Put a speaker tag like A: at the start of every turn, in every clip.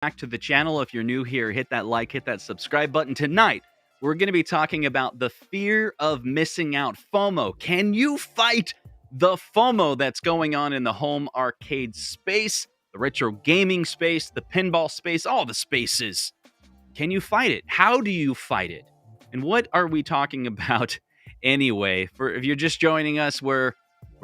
A: Back to the channel. If you're new here, hit that like, hit that subscribe button. Tonight, we're going to be talking about the fear of missing out, FOMO. Can you fight the FOMO that's going on in the home arcade space, the retro gaming space, the pinball space, all the spaces? Can you fight it? How do you fight it? And what are we talking about anyway? If you're just joining us, we're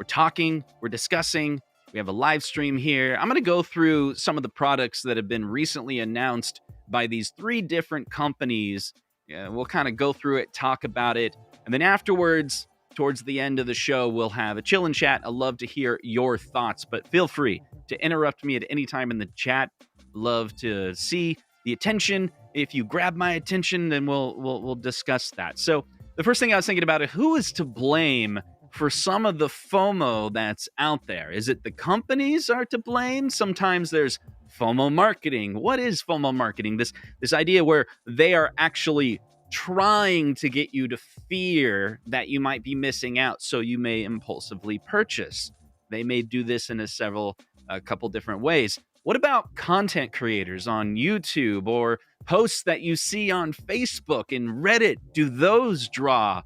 A: talking, we're discussing. We have a live stream here. I'm going to go through some of the products that have been recently announced by these three different companies. We'll kind of go through it, talk about it, and then afterwards, towards the end of the show, we'll have a chill and chat. I'd love to hear your thoughts, but feel free to interrupt me at any time in the chat. Love to see the attention. If you grab my attention, then we'll discuss that. So the first thing I was thinking about is who is to blame for some of the FOMO that's out there? Is it the companies are to blame? Sometimes there's FOMO marketing. What is FOMO marketing? This idea where they are actually trying to get you to fear that you might be missing out, so you may impulsively purchase. They may do this in a couple different ways. What about content creators on YouTube or posts that you see on Facebook and Reddit? Do those draw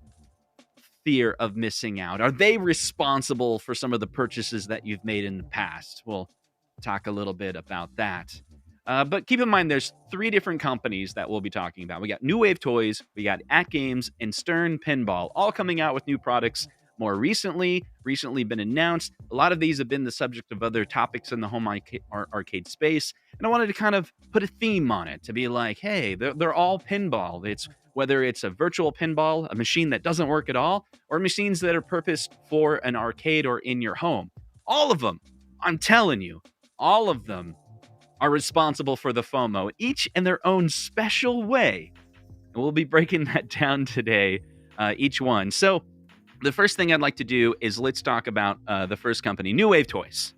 A: fear of missing out? Are they responsible for some of the purchases that you've made in the past? We'll talk a little bit about that. But keep in mind, there's three different companies that we'll be talking about. We got New Wave Toys, we got AtGames, and Stern Pinball, all coming out with new products more recently been announced. A lot of these have been the subject of other topics in the home arcade space, and I wanted to kind of put a theme on it to be like, hey, they're all pinball. It's whether it's a virtual pinball, a machine that doesn't work at all, or machines that are purposed for an arcade or in your home. All of them, I'm telling you, all of them are responsible for the FOMO, each in their own special way. And we'll be breaking that down today, each one. So the first thing I'd like to do is let's talk about the first company, New Wave Toys.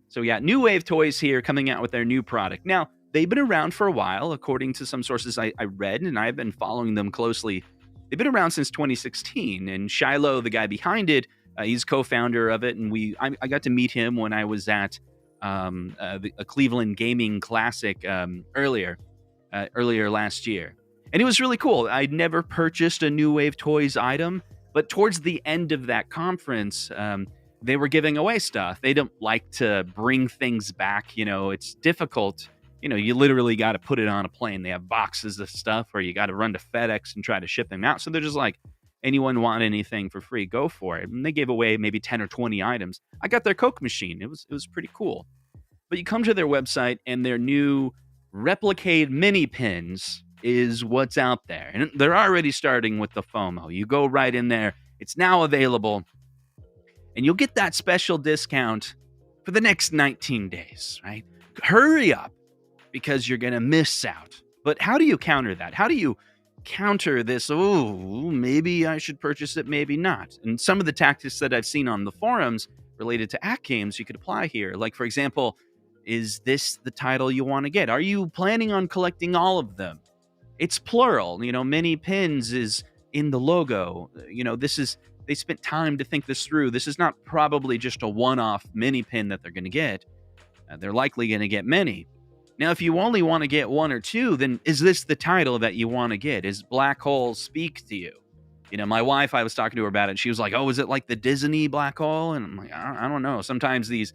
A: So we got New Wave Toys here coming out with their new product. Now, they've been around for a while, according to some sources I read, and I've been following them closely. They've been around since 2016, and Shiloh, the guy behind it, he's co-founder of it, and I got to meet him when I was at a Cleveland Gaming Classic earlier last year. And it was really cool. I'd never purchased a New Wave Toys item, but towards the end of that conference, they were giving away stuff. They don't like to bring things back. It's difficult. You literally got to put it on a plane. They have boxes of stuff, or you got to run to FedEx and try to ship them out. So they're just like, anyone want anything for free, go for it. And they gave away maybe 10 or 20 items. I got their Coke machine. It was pretty cool. But you come to their website, and their new Replicade mini pins is what's out there. And they're already starting with the FOMO. You go right in there. It's now available. And you'll get that special discount for the next 19 days, right? Hurry up, because you're going to miss out. But how do you counter that? How do you counter this? Oh, maybe I should purchase it, maybe not. And some of the tactics that I've seen on the forums related to AtGames you could apply here. Like, for example, is this the title you want to get? Are you planning on collecting all of them? It's plural. Many pins is in the logo. They spent time to think this through. This is not probably just a one-off mini pin that they're going to get. They're likely going to get many. Now, if you only want to get one or two, then is this the title that you want to get? Is Black Hole speak to you? My wife, I was talking to her about it. She was like, oh, is it like the Disney Black Hole? And I'm like, I don't know. Sometimes these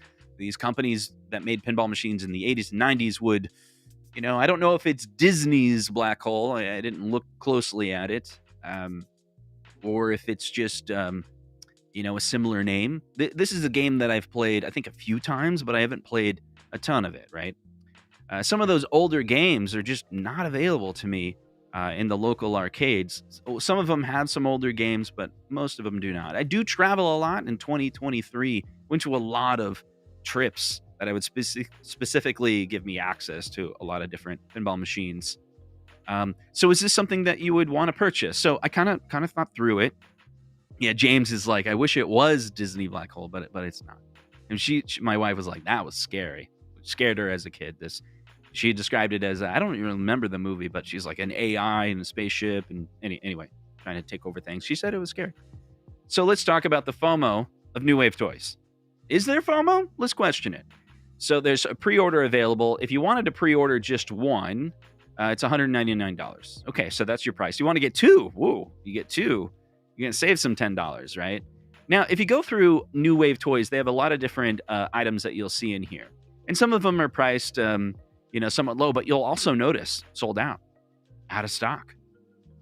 A: companies that made pinball machines in the 80s and 90s would, I don't know if it's Disney's Black Hole. I didn't look closely at it. Or if it's just, a similar name. This is a game that I've played, I think, a few times, but I haven't played a ton of it, right? Some of those older games are just not available to me in the local arcades. Some of them have some older games, but most of them do not. I do travel a lot. In 2023, went to a lot of trips that I would specifically give me access to a lot of different pinball machines. So is this something that you would want to purchase? So I kind of thought through it. Yeah, James is like, I wish it was Disney Black Hole, but it's not. And my wife was like, that was scary. It scared her as a kid. She described it as, I don't even remember the movie, but she's like an AI in a spaceship, and anyway, trying to take over things. She said it was scary. So let's talk about the FOMO of New Wave Toys. Is there FOMO? Let's question it. So there's a pre-order available. If you wanted to pre-order just one, it's $199. Okay, so that's your price. You want to get two? Whoa, you get two. You're going to save some $10, right? Now, if you go through New Wave Toys, they have a lot of different items that you'll see in here. And some of them are priced, somewhat low, but you'll also notice sold out of stock.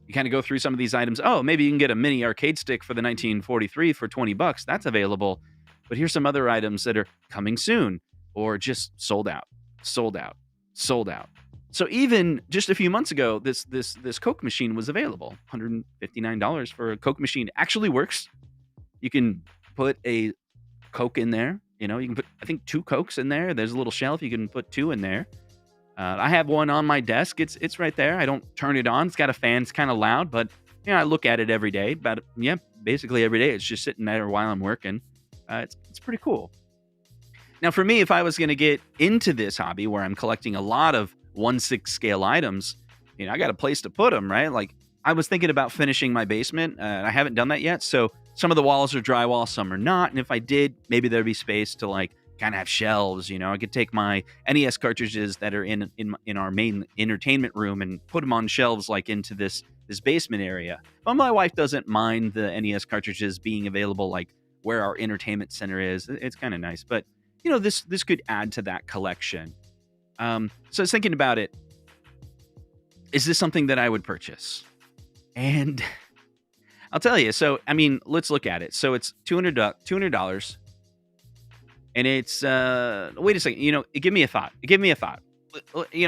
A: You kind of go through some of these items. Oh, maybe you can get a mini arcade stick for the 1943 for $20. That's available. But here's some other items that are coming soon or just sold out. So even just a few months ago, this Coke machine was available. $159 for a Coke machine. Actually works. You can put a Coke in there. You can put, I think, 2 Cokes in there. There's a little shelf. You can put 2 in there. I have one on my desk. It's right there. I don't turn it on. It's got a fan. It's kind of loud, but I look at it every day. Basically every day. It's just sitting there while I'm working. It's pretty cool. Now, for me, if I was going to get into this hobby where I'm collecting a lot of 1/6 scale items, I got a place to put them, right? Like, I was thinking about finishing my basement. I haven't done that yet. So some of the walls are drywall, some are not. And if I did, maybe there'd be space to kind of have shelves. I could take my NES cartridges that are in our main entertainment room and put them on shelves into this basement area. But my wife doesn't mind the NES cartridges being available where our entertainment center is. It's kind of nice. But this could add to that collection. So I was thinking about it. Is this something that I would purchase? And I'll tell you. So, let's look at it. So it's $200. And it's, wait a second, give me a thought.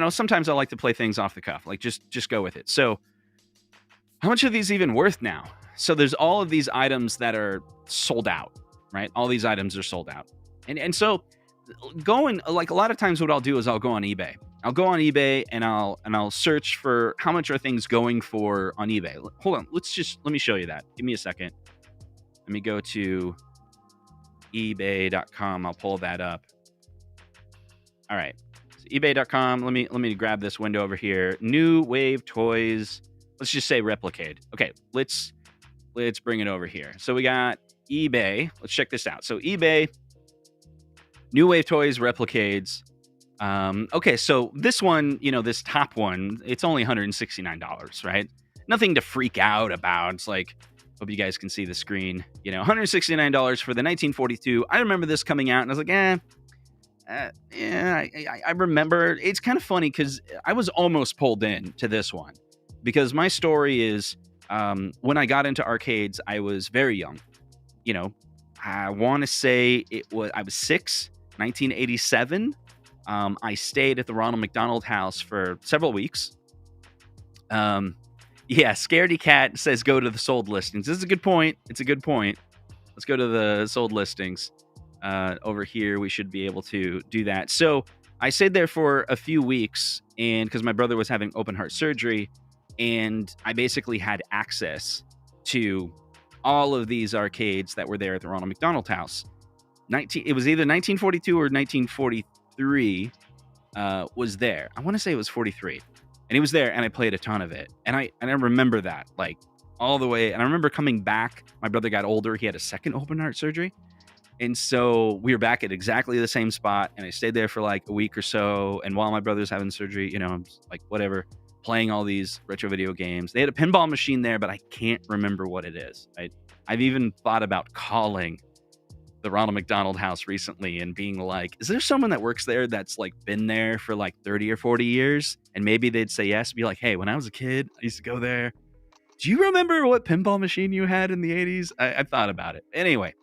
A: Sometimes I like to play things off the cuff, just go with it. So how much are these even worth now? So there's all of these items that are sold out, right? All these items are sold out. And so going, a lot of times what I'll do is I'll go on eBay. I'll go on eBay and I'll search for how much are things going for on eBay. Hold on. Let me show you that. Give me a second. Let me go to ebay.com. I'll pull that up. All right. So ebay.com. Let me grab this window over here. New Wave Toys. Let's just say Replicade. Okay, let's bring it over here. So we got eBay. Let's check this out. So eBay, New Wave Toys, Replicades. Okay, so this one, this top one, it's only $169, right? Nothing to freak out about. It's hope you guys can see the screen. $169 for the 1942. I remember this coming out, and I was like, I remember. It's kind of funny because I was almost pulled in to this one because my story is when I got into arcades, I was very young. I want to say I was 6, 1987. I stayed at the Ronald McDonald House for several weeks. Yeah, Scaredy Cat says go to the sold listings. This is a good point. It's a good point. Let's go to the sold listings. Over here, we should be able to do that. So I stayed there for a few weeks, and because my brother was having open heart surgery, and I basically had access to all of these arcades that were there at the Ronald McDonald House. It was either 1942 or 1943 was there. I want to say it was 43. And he was there, and I played a ton of it. And I remember that, all the way. And I remember coming back. My brother got older. He had a second open heart surgery. And so we were back at exactly the same spot. And I stayed there for a week or so. And while my brother's having surgery, I'm whatever, playing all these retro video games. They had a pinball machine there, but I can't remember what it is. I've even thought about calling the Ronald McDonald House recently and being is there someone that works there that's been there for 30 or 40 years? And maybe they'd say yes. Be hey, when I was a kid, I used to go there. Do you remember what pinball machine you had in the 80s? I thought about it. Anyway,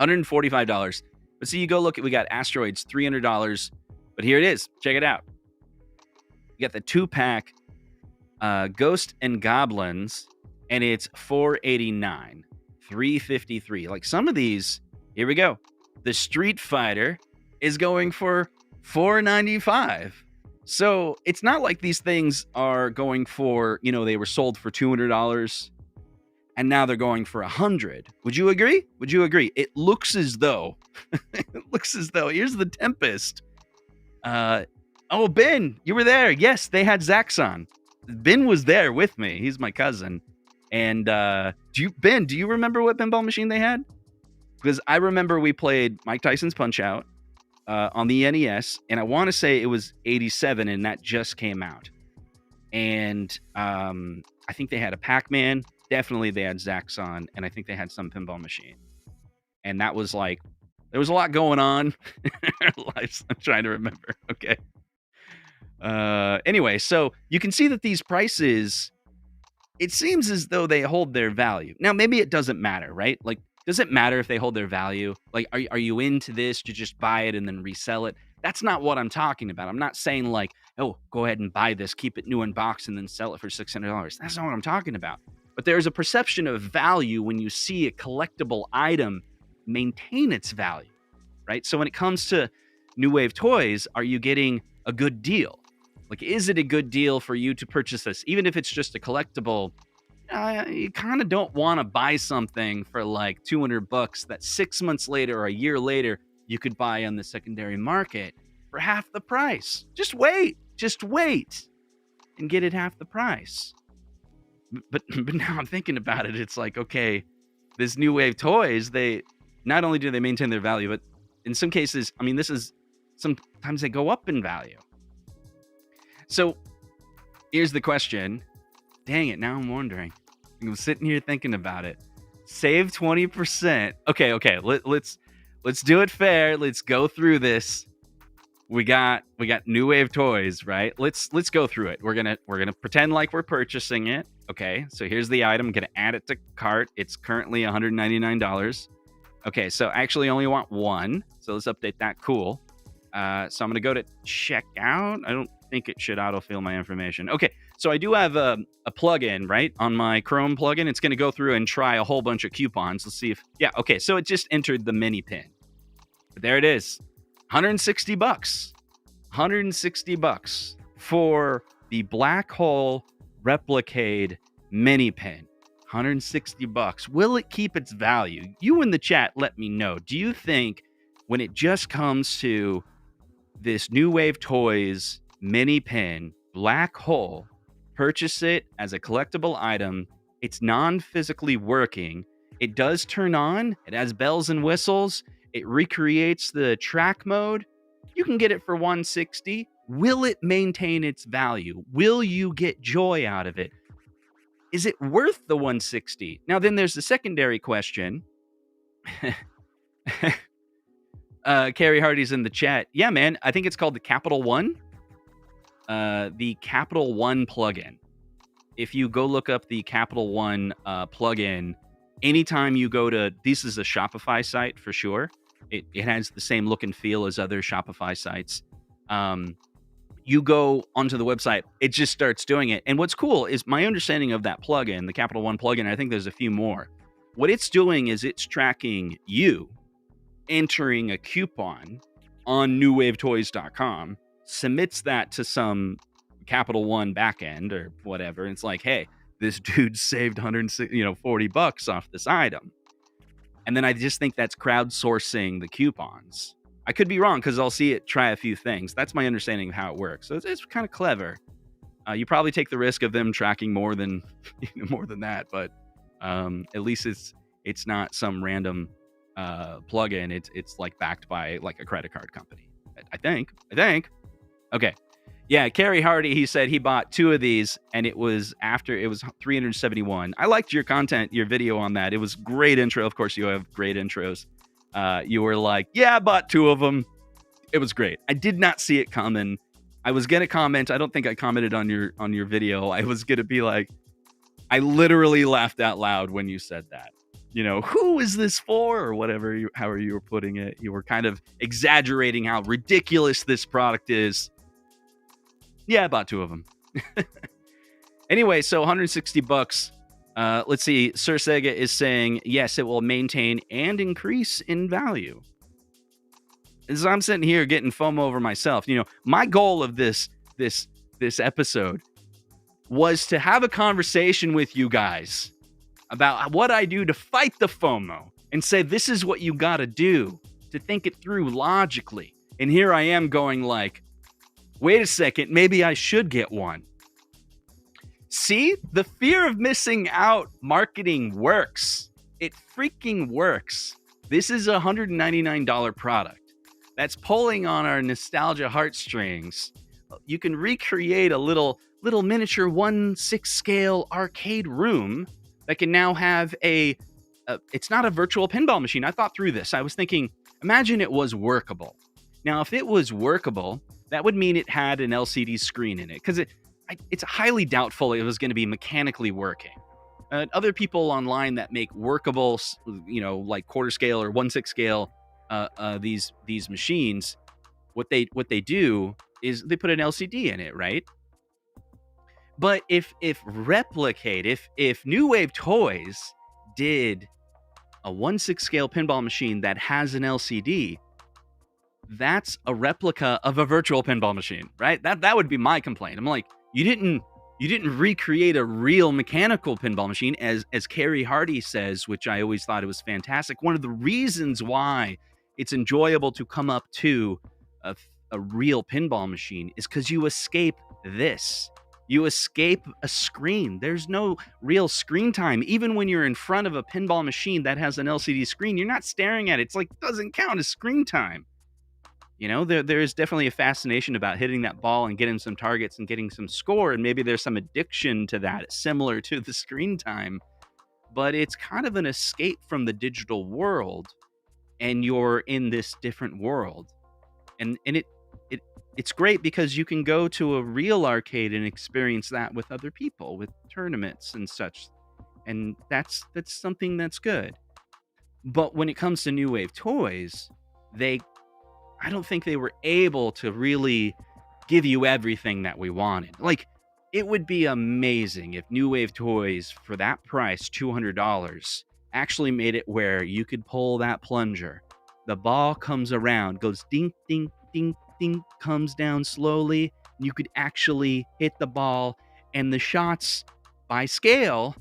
A: $145. But see, you go look at, we got Asteroids, $300. But here it is. Check it out. You got the 2-pack Ghost and Goblins, and it's $489, $353. Some of these, here we go. The Street Fighter is going for $495. So it's not like these things are going for, they were sold for $200 and now they're going for $100. Would you agree? It looks as though, here's the Tempest. Oh, Ben, you were there. Yes, they had Zaxxon. Ben was there with me. He's my cousin. And Ben, do you remember what pinball machine they had? Because I remember we played Mike Tyson's Punch-Out. on the NES, and I want to say it was 87, and that just came out. And I think they had a Pac-Man. Definitely they had Zaxxon, and I think they had some pinball machine. And that was like, there was a lot going on in our lives. I'm trying to remember. Okay. Anyway, so you can see that these prices, it seems as though they hold their value. Now, maybe it doesn't matter, right? Like, does it matter if they hold their value? Like, are you into this to just buy it and then resell it? That's not what I'm talking about. I'm not saying like, oh, go ahead and buy this, keep it new in box, and then sell it for $600. That's not what I'm talking about. But there's a perception of value when you see a collectible item maintain its value, right? So when it comes to New Wave toys, are you getting a good deal? Like, is it a good deal for you to purchase this? Even if it's just a collectible, you kind of don't want to buy something for like $200 that 6 months later or a year later you could buy on the secondary market for half the price. Just wait and get it half the price. But now I'm thinking about it, it's like, okay, this New Wave toys, they not only do they maintain their value, but in some cases, I mean, sometimes they go up in value. So here's the question. Dang it, now I'm wondering. I'm sitting here thinking about it. Save 20%. Okay. Let's do it fair. Let's go through this. We got New Wave toys, right? Let's go through it. We're gonna pretend like we're purchasing it. Okay, so here's the item. I'm gonna add it to cart. It's currently $199. Okay, so I actually only want one. So let's update that. Cool. So I'm gonna go to checkout. I don't think it should autofill my information. Okay, so I do have a plugin, right? On my Chrome plugin, it's gonna go through and try a whole bunch of coupons. Let's see if, yeah, okay, so it just entered the mini pin. But there it is. $160. $160 for the black hole Replicade mini pin. $160. Will it keep its value? You in the chat, let me know. Do you think when it just comes to this New Wave Toys mini pin, black hole, purchase it as a collectible item, it's non-physically working, it does turn on, it has bells and whistles, it recreates the track mode, you can get it for $160. Will it maintain its value? Will you get joy out of it? Is it worth the $160? Now, then there's the secondary question. Carrie Hardy's in the chat. Yeah, man, I think it's called the Capital One. The Capital One plugin. If you go look up the Capital One plugin, anytime you go to, this is a Shopify site for sure. It has the same look and feel as other Shopify sites. You go onto the website, it just starts doing it. And what's cool is my understanding of that plugin, the Capital One plugin, I think there's a few more. What it's doing is it's tracking you entering a coupon on newwavetoys.com, submits that to some Capital One backend or whatever. And it's like, hey, this dude saved $40 off this item. And then I just think that's crowdsourcing the coupons. I could be wrong because I'll see it try a few things. That's my understanding of how it works. So it's kind of clever. You probably take the risk of them tracking more than that, but at least it's not some random plugin. It's like backed by like a credit card company. I think. Okay. Yeah, Carrie Hardy, he said he bought 2 of these and it was $371. I liked your content, your video on that. It was great intro. Of course, you have great intros. You were like, yeah, I bought 2 of them. It was great. I did not see it coming. I was going to comment. I don't think I commented on your video. I was going to be like, I literally laughed out loud when you said that. Who is this for? Or whatever, however you were putting it. You were kind of exaggerating how ridiculous this product is. Yeah, I bought 2 of them. Anyway, so $160. Let's see. Sir Sega is saying, yes, it will maintain and increase in value. As I'm sitting here getting FOMO over myself, my goal of this episode was to have a conversation with you guys about what I do to fight the FOMO and say, this is what you got to do to think it through logically. And here I am going like, wait a second, maybe I should get one. See, the fear of missing out marketing works. It freaking works. This is a $199 product that's pulling on our nostalgia heartstrings. You can recreate a little miniature 1/6 scale arcade room that can now have it's not a virtual pinball machine. I thought through this. I was thinking, imagine it was workable. Now, if it was workable, that would mean it had an LCD screen in it, because it's highly doubtful it was going to be mechanically working. Other people online that make workable, like quarter scale or 1/6 scale, these machines, what they do is they put an LCD in it, right? But if New Wave Toys did a 1/6 scale pinball machine that has an LCD, that's a replica of a virtual pinball machine, right? That would be my complaint. I'm like, you didn't recreate a real mechanical pinball machine, as Carrie Hardy says, which I always thought it was fantastic. One of the reasons why it's enjoyable to come up to a real pinball machine is because you escape this. You escape a screen. There's no real screen time. Even when you're in front of a pinball machine that has an LCD screen, you're not staring at it. It's like, doesn't count as screen time. There is definitely a fascination about hitting that ball and getting some targets and getting some score, and maybe there's some addiction to that, similar to the screen time, but it's kind of an escape from the digital world, and you're in this different world. And it's great because you can go to a real arcade and experience that with other people, with tournaments and such, and that's something that's good. But when it comes to New Wave Toys, I don't think they were able to really give you everything that we wanted. Like, it would be amazing if New Wave Toys, for that price, $200, actually made it where you could pull that plunger. The ball comes around, goes ding, ding, ding, ding, comes down slowly. You could actually hit the ball, and the shots, by scale,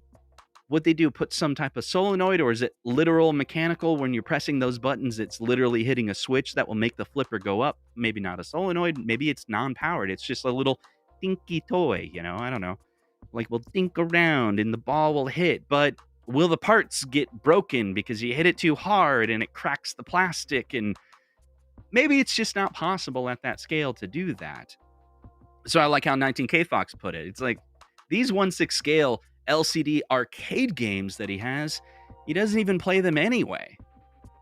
A: what they do, put some type of solenoid, or is it literal mechanical? When you're pressing those buttons, it's literally hitting a switch that will make the flipper go up. Maybe not a solenoid, maybe it's non-powered. It's just a little dinky toy, I don't know. Like, we'll dink around and the ball will hit, but will the parts get broken because you hit it too hard and it cracks the plastic? And maybe it's just not possible at that scale to do that. So I like how 19K Fox put it. It's like, these 1/6 scale LCD arcade games that he doesn't even play them anyway.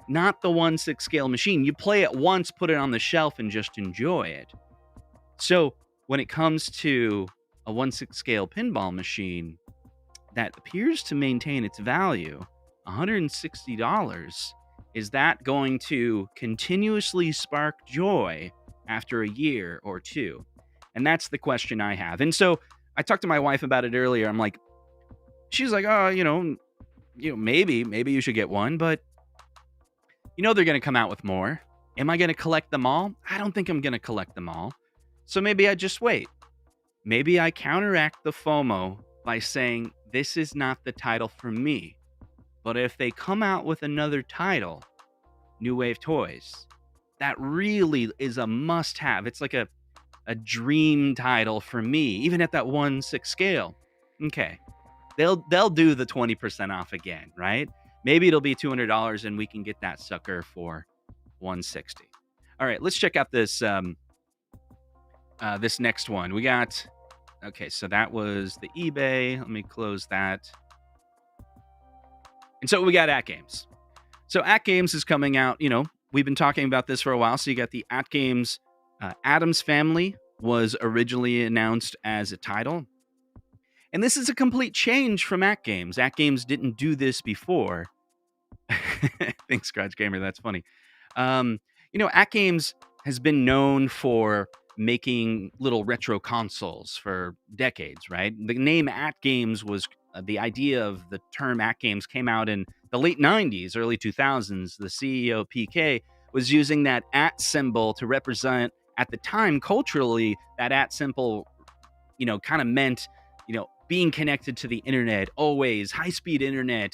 A: Not the 1/6 scale machine. You play it once, put it on the shelf, and just enjoy it. So when it comes to a 1/6 scale pinball machine that appears to maintain its value, $160, is that going to continuously spark joy after a year or two? And that's the question I have. And so I talked to my wife about it earlier. I'm like, she's like, oh, maybe you should get one, but they're going to come out with more. Am I going to collect them all? I don't think I'm going to collect them all. So maybe I just wait. Maybe I counteract the FOMO by saying, this is not the title for me. But if they come out with another title, New Wave Toys, that really is a must-have. It's like a dream title for me, even at that 1/6 scale. Okay. They'll do the 20% off again, right? Maybe it'll be $200 and we can get that sucker for $160. All right, let's check out this this next one. We got, okay, so that was the eBay. Let me close that. And so we got AtGames. So AtGames is coming out, we've been talking about this for a while. So you got the AtGames Addams Family was originally announced as a title. And this is a complete change from AtGames. AtGames didn't do this before. Thanks, Scratch Gamer. That's funny. AtGames has been known for making little retro consoles for decades, right? The name AtGames was the idea of the term AtGames came out in the late 90s, early 2000s. The CEO, PK, was using that at symbol to represent, at the time, culturally, that at symbol, kind of meant, being connected to the internet, always high-speed internet.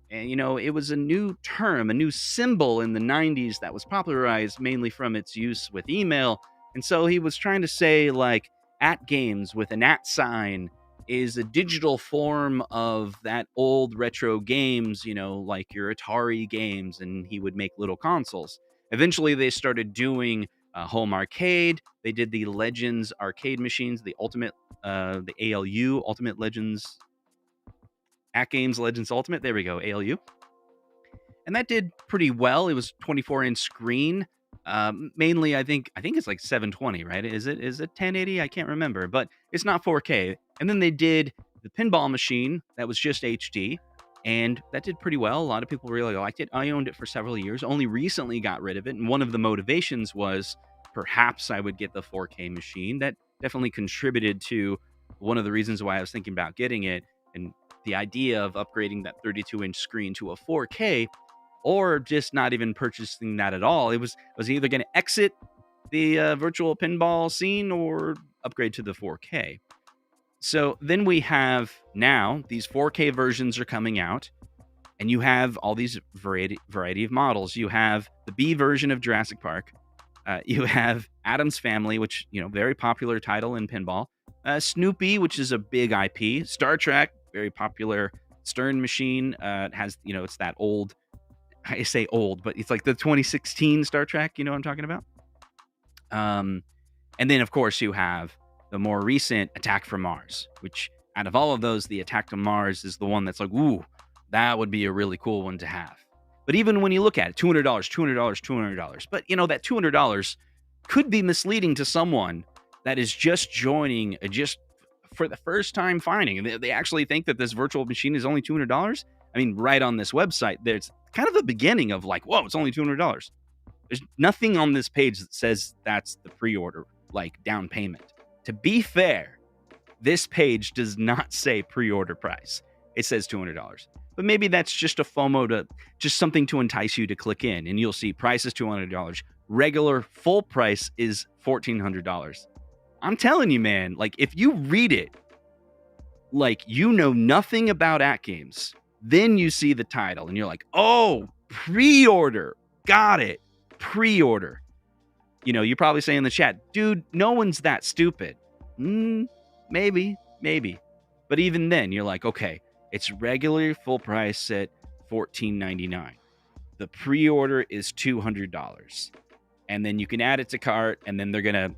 A: And, it was a new term, a new symbol in the 90s that was popularized mainly from its use with email. And so he was trying to say, like, AtGames with an at sign is a digital form of that old retro games, like your Atari games, and he would make little consoles. Eventually, they started doing home arcade. They did the Legends arcade machines, the ALU, Ultimate Legends, AtGames Legends Ultimate. There we go, ALU. And that did pretty well. It was 24-inch screen. Mainly, I think it's like 720, right? Is it 1080? I can't remember, but it's not 4K. And then they did the pinball machine that was just HD, and that did pretty well. A lot of people really liked it. I owned it for several years. Only recently got rid of it, and one of the motivations was perhaps I would get the 4K machine. That definitely contributed to one of the reasons why I was thinking about getting it, and the idea of upgrading that 32-inch screen to a 4K, or just not even purchasing that at all. It was either going to exit the virtual pinball scene or upgrade to the 4K. So then we have now these 4K versions are coming out, and you have all these variety of models. You have the B version of Jurassic Park. You have Addams Family, which, very popular title in pinball. Snoopy, which is a big IP. Star Trek, very popular. Stern Machine has, it's that old, I say old, but it's like the 2016 Star Trek, you know what I'm talking about? And then, of course, you have the more recent Attack from Mars, which out of all of those, the Attack from Mars is the one that's like, ooh, that would be a really cool one to have. But even when you look at it, $200, $200. But, that $200 could be misleading to someone that is just joining, just for the first time finding. They actually think that this virtual machine is only $200. I mean, right on this website, there's kind of a beginning of like, whoa, it's only $200. There's nothing on this page that says that's the pre-order, like down payment. To be fair, this page does not say pre-order price. It says $200. But maybe that's just a FOMO, just something to entice you to click in, and you'll see price is $200. Regular full price is $1,400. I'm telling you, man, like if you read it, like you know nothing about AtGames, then you see the title and you're like, oh, pre-order. Got it. Pre-order. You probably say in the chat, dude, no one's that stupid. Maybe. But even then, you're like, okay, it's regular full price at $14.99. The pre-order is $200. And then you can add it to cart, and then they're gonna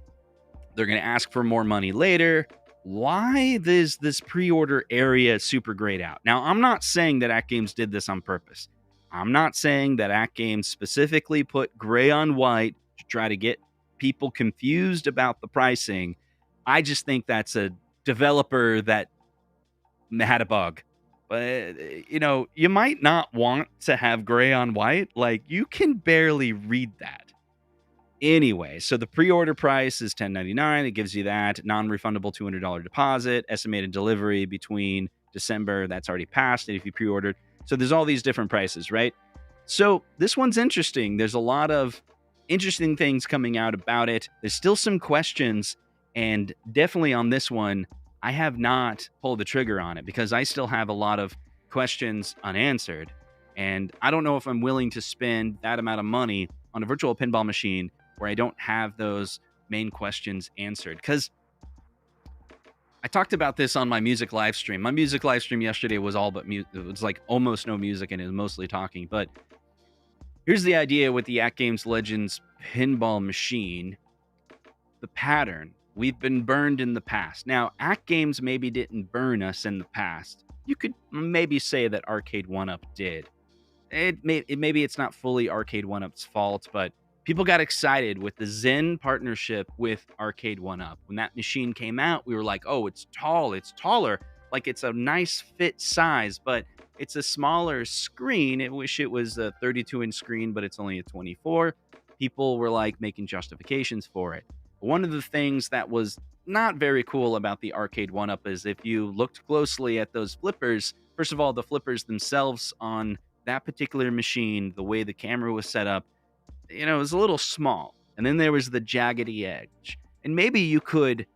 A: ask for more money later. Why is this pre-order area super grayed out? Now, I'm not saying that AtGames did this on purpose. I'm not saying that AtGames specifically put gray on white to try to get people confused about the pricing. I just think that's a developer that had a bug. But, you might not want to have gray on white. Like, you can barely read that. Anyway, so the pre-order price is $10.99. It gives you that non-refundable $200 deposit, estimated delivery between December. That's already passed if you pre-ordered. So there's all these different prices, right? So this one's interesting. There's a lot of interesting things coming out about it. There's still some questions, and definitely on this one, I have not pulled the trigger on it because I still have a lot of questions unanswered. And I don't know if I'm willing to spend that amount of money on a virtual pinball machine where I don't have those main questions answered. Because I talked about this on my music live stream. My music live stream yesterday was all but music. It was like almost no music and it was mostly talking. But here's the idea with the AtGames Legends pinball machine. The pattern. We've been burned in the past. Now, AtGames maybe didn't burn us in the past. You could maybe say that Arcade 1-Up did. Maybe it's not fully Arcade 1-Up's fault, but people got excited with the Zen partnership with Arcade 1-Up. When that machine came out, we were like, oh, it's tall, it's taller. Like, it's a nice fit size, but it's a smaller screen. I wish it was a 32-inch screen, but it's only a 24. People were, like, making justifications for it. One of the things that was not very cool about the Arcade 1-Up is if you looked closely at those flippers, first of all, the flippers themselves on that particular machine, the way the camera was set up, it was a little small. And then there was the jaggedy edge. And maybe you could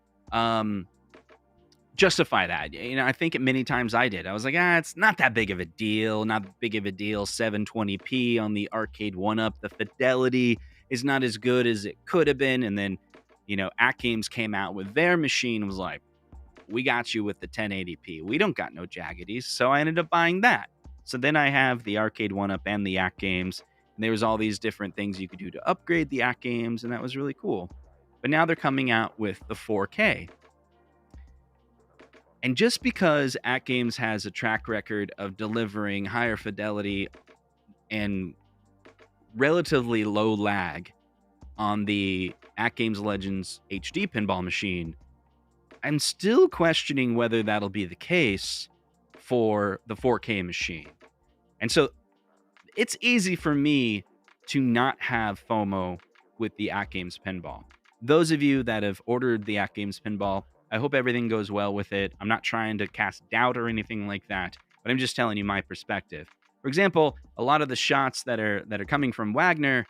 A: justify that. I think many times I did. I was like, it's not that big of a deal. Not big of a deal. 720p on the Arcade 1-Up. The fidelity is not as good as it could have been. And then, AtGames came out with their machine, was like, we got you with the 1080p. We don't got no jaggities. So I ended up buying that. So then I have the Arcade 1-Up and the AtGames. And there was all these different things you could do to upgrade the AtGames, and that was really cool. But now they're coming out with the 4K. And just because AtGames has a track record of delivering higher fidelity and relatively low lag on the AtGames Legends HD pinball machine, I'm still questioning whether that'll be the case for the 4K machine. And so it's easy for me to not have FOMO with the AtGames pinball. Those of you that have ordered the AtGames pinball, I hope everything goes well with it. I'm not trying to cast doubt or anything like that, but I'm just telling you my perspective. For example, a lot of the shots that are coming from Wagner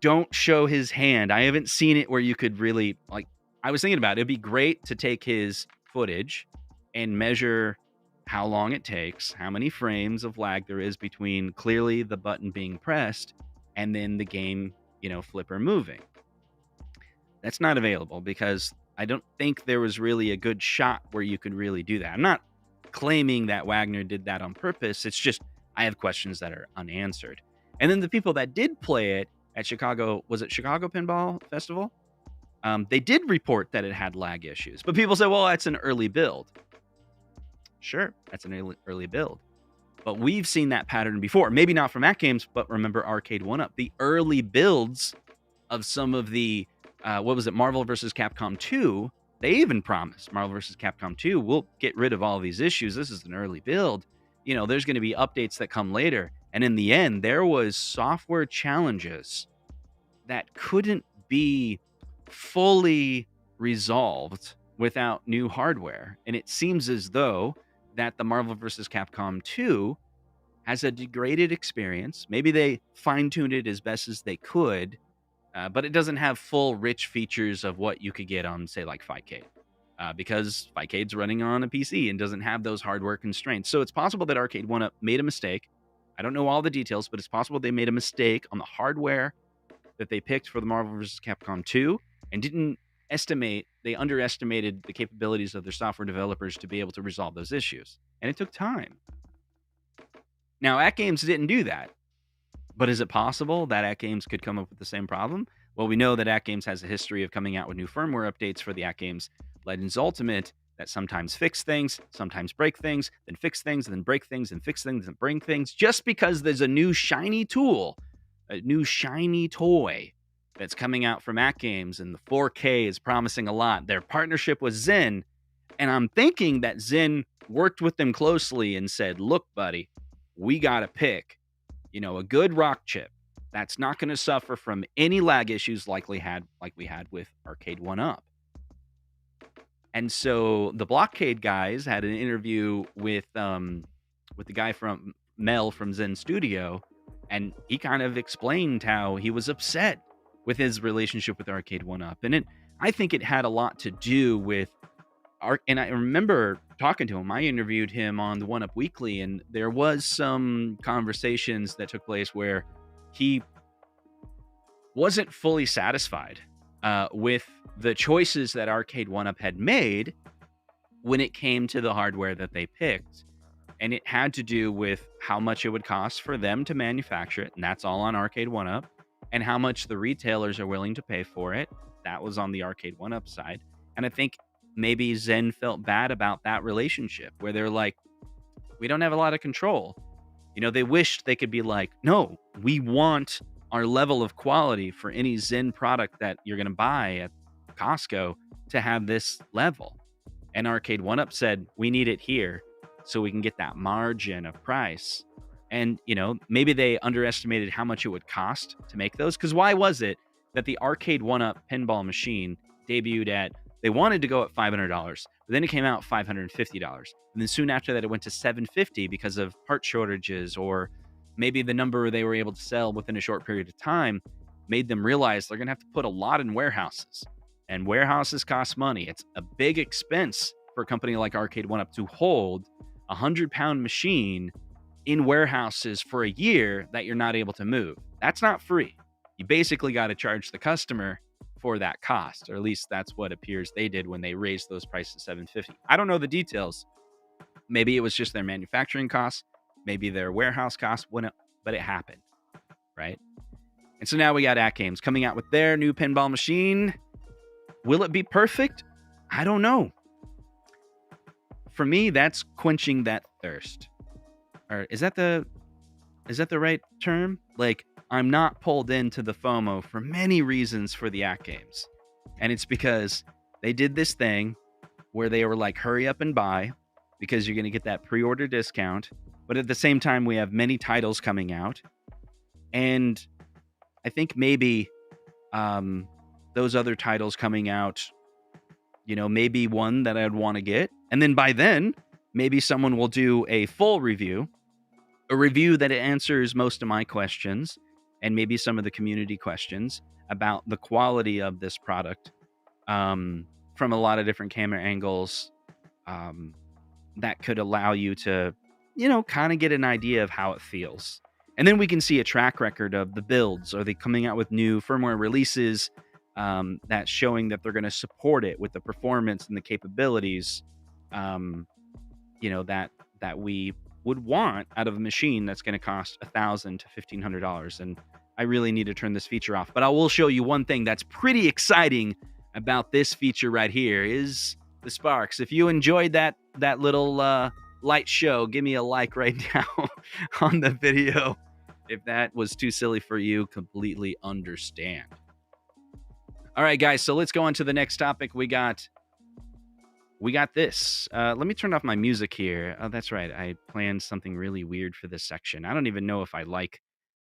A: don't show his hand. I haven't seen it where you could really, like, I was thinking about it. It'd be great to take his footage and measure how long it takes, how many frames of lag there is between clearly the button being pressed and then the game, flipper moving. That's not available because I don't think there was really a good shot where you could really do that. I'm not claiming that Wagner did that on purpose. It's just I have questions that are unanswered. And then the people that did play it at Chicago, was it Chicago Pinball Festival? They did report that it had lag issues, but people say, well, that's an early build. Sure, that's an early build. But we've seen that pattern before. Maybe not from AtGames, but remember Arcade 1-Up. The early builds of some of the, Marvel vs. Capcom 2, they even promised Marvel vs. Capcom 2, we'll get rid of all these issues. This is an early build. There's going to be updates that come later. And in the end, there was software challenges that couldn't be fully resolved without new hardware. And it seems as though that the Marvel vs. Capcom 2 has a degraded experience. Maybe they fine-tuned it as best as they could, but it doesn't have full rich features of what you could get on, say, like Fightcade, because Fightcade's running on a PC and doesn't have those hardware constraints. So it's possible that Arcade 1-Up made a mistake. I don't know all the details, but it's possible they made a mistake on the hardware that they picked for the Marvel vs. Capcom 2 and they underestimated the capabilities of their software developers to be able to resolve those issues. And it took time. Now, AtGames didn't do that. But is it possible that AtGames could come up with the same problem? Well, we know that AtGames has a history of coming out with new firmware updates for the AtGames Legends Ultimate that sometimes fix things, sometimes break things, then fix things, and then break things, and fix things, and break things, just because there's a new shiny tool, a new shiny toy that's coming out from AtGames, and the 4K is promising a lot. Their partnership with Zen, and I'm thinking that Zen worked with them closely and said, look, buddy, we got to pick, a good rock chip that's not going to suffer from any lag issues like we had with Arcade 1-Up. And so the Blockade guys had an interview with the guy from Mel from Zen Studio, and he kind of explained how he was upset with his relationship with Arcade 1-Up. And I think it had a lot to do with and I remember talking to him. I interviewed him on the 1-Up Weekly, and there was some conversations that took place where he wasn't fully satisfied with the choices that Arcade 1-Up had made when it came to the hardware that they picked. And it had to do with how much it would cost for them to manufacture it, and that's all on Arcade 1-Up, and how much the retailers are willing to pay for it. That was on the Arcade 1-Up side. And I think maybe Zen felt bad about that relationship where they're like, we don't have a lot of control. They wished they could be like, no, we want our level of quality for any Zen product that you're going to buy at Costco to have this level. And Arcade 1-Up said, we need it here so we can get that margin of price. And, maybe they underestimated how much it would cost to make those. Because why was it that the Arcade 1-Up pinball machine debuted at, they wanted to go at $500, but then it came out $550. And then soon after that, it went to $750 because of part shortages, or maybe the number they were able to sell within a short period of time made them realize they're going to have to put a lot in warehouses. And warehouses cost money. It's a big expense for a company like Arcade 1-Up to hold a 100-pound machine in warehouses for a year that you're not able to move. That's not free. You basically got to charge the customer for that cost, or at least that's what appears they did when they raised those prices to $750. I don't know the details. Maybe it was just their manufacturing costs, maybe their warehouse costs, but it happened. right? And so now we got AtGames coming out with their new pinball machine. Will it be perfect? I don't know. For me, that's quenching that thirst. Or is that the right term? Like, I'm not pulled into the FOMO for many reasons for the AtGames. And it's because they did this thing where they were like, hurry up and buy because you're going to get that pre-order discount. But at the same time, we have many titles coming out. And I think maybe those other titles coming out, maybe one that I'd want to get. And then by then, maybe someone will do a full review, a review that answers most of my questions and maybe some of the community questions about the quality of this product from a lot of different camera angles that could allow you to, kind of get an idea of how it feels. And then we can see a track record of the builds. Are they coming out with new firmware releases that's showing that they're going to support it with the performance and the capabilities, that we would want out of a machine that's going to cost $1,000 to $1,500. And I really need to turn this feature off. But I will show you one thing that's pretty exciting about this feature right here is the sparks. If you enjoyed that little light show, give me a like right now on the video. If that was too silly for you, completely understand. All right, guys, so let's go on to the next topic. We got this. Let me turn off my music here. Oh, that's right. I planned something really weird for this section. I don't even know if I like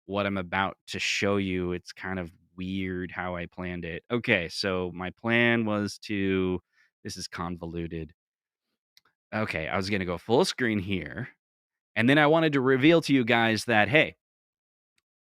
A: what I'm about to show you. It's kind of weird how I planned it. Okay, so my plan was to... This is convoluted. Okay, I was going to go full screen here. And then I wanted to reveal to you guys that, hey,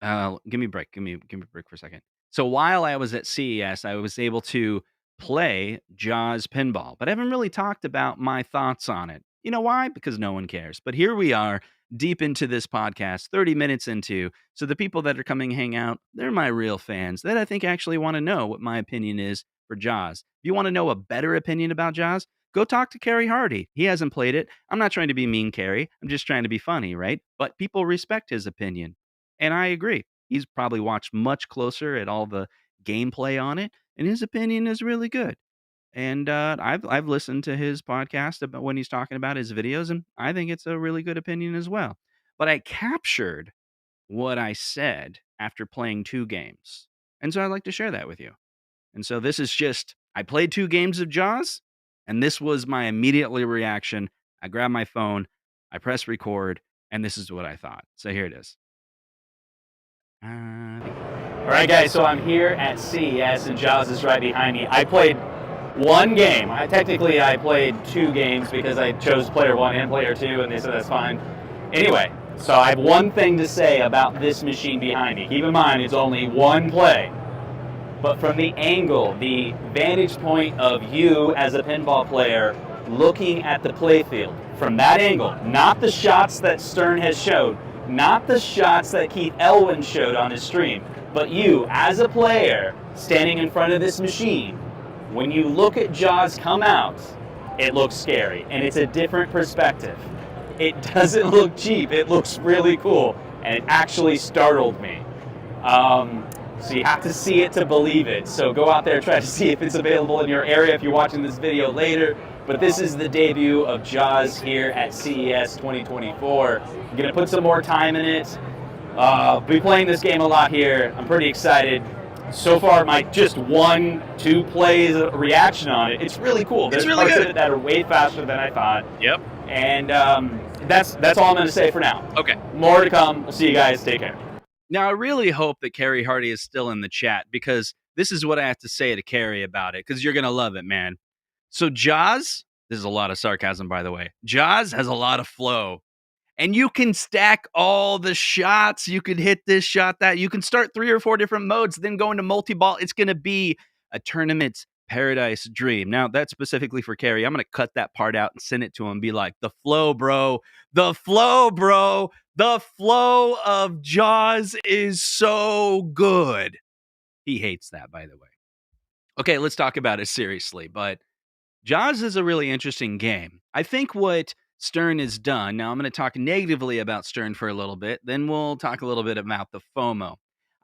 A: give me a break. Give me a break for a second. So while I was at CES, I was able to play Jaws Pinball, but I haven't really talked about my thoughts on it. You know why? Because no one cares. But here we are, deep into this podcast, 30 minutes into. So the people that are coming hang out, they're my real fans that I think actually want to know what my opinion is for Jaws. If you want to know a better opinion about Jaws, go talk to Kerry Hardy. He hasn't played it. I'm not trying to be mean, Kerry. I'm just trying to be funny, right? But people respect his opinion. And I agree. He's probably watched much closer at all the gameplay on it, and his opinion is really good. And I've listened to his podcast about when he's talking about his videos, and I think it's a really good opinion as well. But I captured what I said after playing 2 games, and so I'd like to share that with you. And so this is just, I played 2 games of Jaws, and this was my immediately reaction. I grabbed my phone, I pressed record, and this is what I thought. So here it is. All right, guys, so I'm here at CES, and Jaws is right behind me. I played 1 game. I played 2 games because I chose player 1 and player 2, and they said that's fine. Anyway, so I have one thing to say about this machine behind me. Keep in mind, it's only 1 play. But from the angle, the vantage point of you as a pinball player looking at the playfield, from that angle, not the shots that Stern has showed, not the shots that Keith Elwin showed on his stream, but you, as a player, standing in front of this machine, when you look at Jaws come out, it looks scary, and it's a different perspective. It doesn't look cheap, it looks really cool, and it actually startled me. So you have to see it to believe it. So go out there, try to see if it's available in your area if you're watching this video later. But this is the debut of Jaws here at CES 2024. I'm gonna put some more time in it. Be playing this game a lot here. I'm pretty excited. So far, my just 1-2 plays reaction on it, it's really cool. There's really parts of it that are way faster than I thought.
B: Yep.
A: And that's all I'm gonna say for now.
B: Okay.
A: More to come. We'll see you guys. Take care. Now, I really hope that Kerry Hardy is still in the chat because this is what I have to say to Kerry about it, because you're going to love it, man. So Jaws, this is a lot of sarcasm, by the way. Jaws has a lot of flow, and you can stack all the shots. You could hit this shot, that. You can start 3 or 4 different modes, then go into multi-ball. It's going to be a tournament paradise dream. Now, that's specifically for Kerry. I'm going to cut that part out and send it to him and be like, the flow, bro. The flow, bro. The flow of Jaws is so good. He hates that, by the way. Okay, let's talk about it seriously. But Jaws is a really interesting game. I think what Stern has done, now I'm going to talk negatively about Stern for a little bit, then we'll talk a little bit about the FOMO.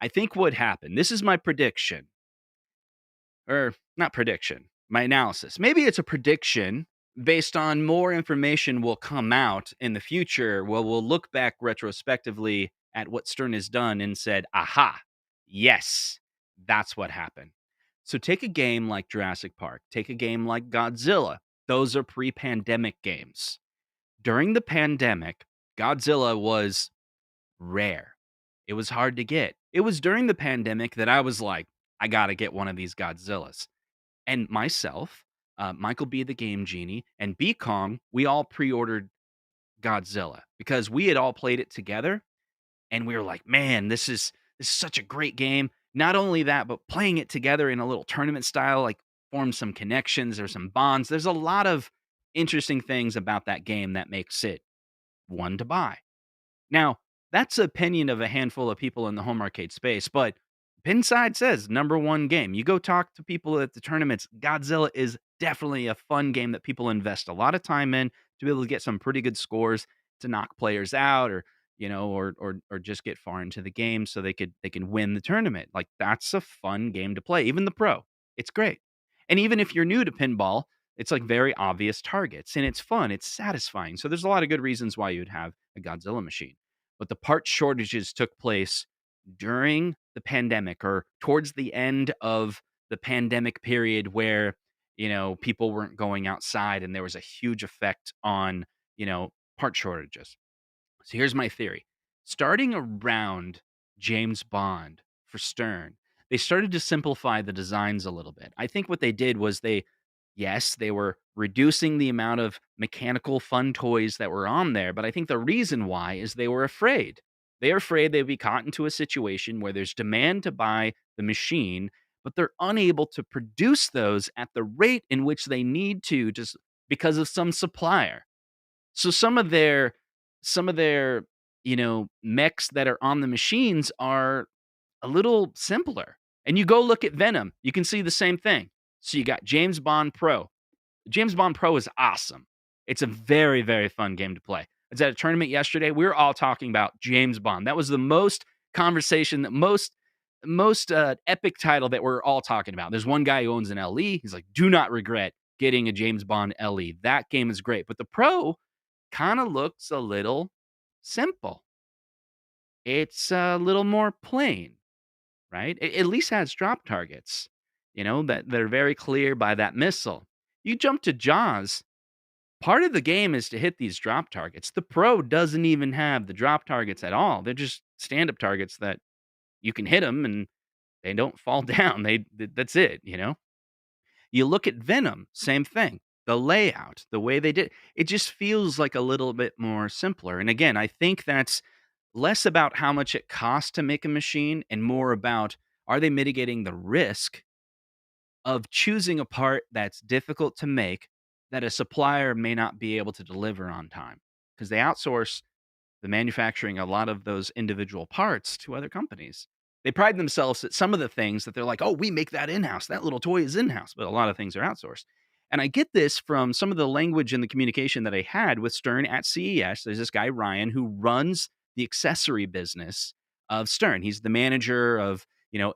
A: I think what happened, this is my prediction, or not prediction, my analysis. Maybe it's a prediction based on more information will come out in the future. Well, we'll look back retrospectively at what Stern has done and said, aha, yes, that's what happened. So take a game like Jurassic Park, take a game like Godzilla. Those are pre pandemic games. During the pandemic, Godzilla was rare. It was hard to get. It was during the pandemic that I was like, I got to get one of these Godzillas. And myself, Michael B. the Game Genie, and B Kong, we all pre ordered Godzilla because we had all played it together. And we were like, man, this is such a great game. Not only that, but playing it together in a little tournament style, like forms some connections or some bonds. There's a lot of interesting things about that game that makes it one to buy. Now, that's the opinion of a handful of people in the home arcade space, but Pinside says number one game. You go talk to people at the tournaments. Godzilla is definitely a fun game that people invest a lot of time in to be able to get some pretty good scores to knock players out, or or just get far into the game so they can win the tournament. Like that's a fun game to play. Even the pro, it's great. And even if you're new to pinball, it's like very obvious targets and it's fun, it's satisfying. So there's a lot of good reasons why you'd have a Godzilla machine. But the part shortages took place during the pandemic or towards the end of the pandemic period where, people weren't going outside and there was a huge effect on, part shortages. So here's my theory. Starting around James Bond for Stern, they started to simplify the designs a little bit. I think what they did was yes, they were reducing the amount of mechanical fun toys that were on there, but I think the reason why is they were afraid. They're afraid they'd be caught into a situation where there's demand to buy the machine, but they're unable to produce those at the rate in which they need to just because of some supplier. So some of their, mechs that are on the machines are a little simpler. And you go look at Venom, you can see the same thing. So you got James Bond Pro. James Bond Pro is awesome. It's a very, very fun game to play. I was at a tournament yesterday. We were all talking about James Bond. That was the most conversation, that most epic title that we're all talking about. There's one guy who owns an LE. He's like, do not regret getting a James Bond LE. That game is great. But the Pro kind of looks a little simple. It's a little more plain, right? It at least has drop targets, that they're very clear by that missile. You jump to Jaws, part of the game is to hit these drop targets. The Pro doesn't even have the drop targets at all. They're just stand-up targets that you can hit them and they don't fall down. That's it. You look at Venom, same thing. The layout, the way they did it just feels like a little bit more simpler. And again, I think that's less about how much it costs to make a machine and more about, are they mitigating the risk of choosing a part that's difficult to make that a supplier may not be able to deliver on time because they outsource the manufacturing a lot of those individual parts to other companies. They pride themselves at some of the things that they're like, "Oh, we make that in-house. That little toy is in-house," but a lot of things are outsourced. And I get this from some of the language and the communication that I had with Stern at CES. There's this guy, Ryan, who runs the accessory business of Stern. He's the manager of,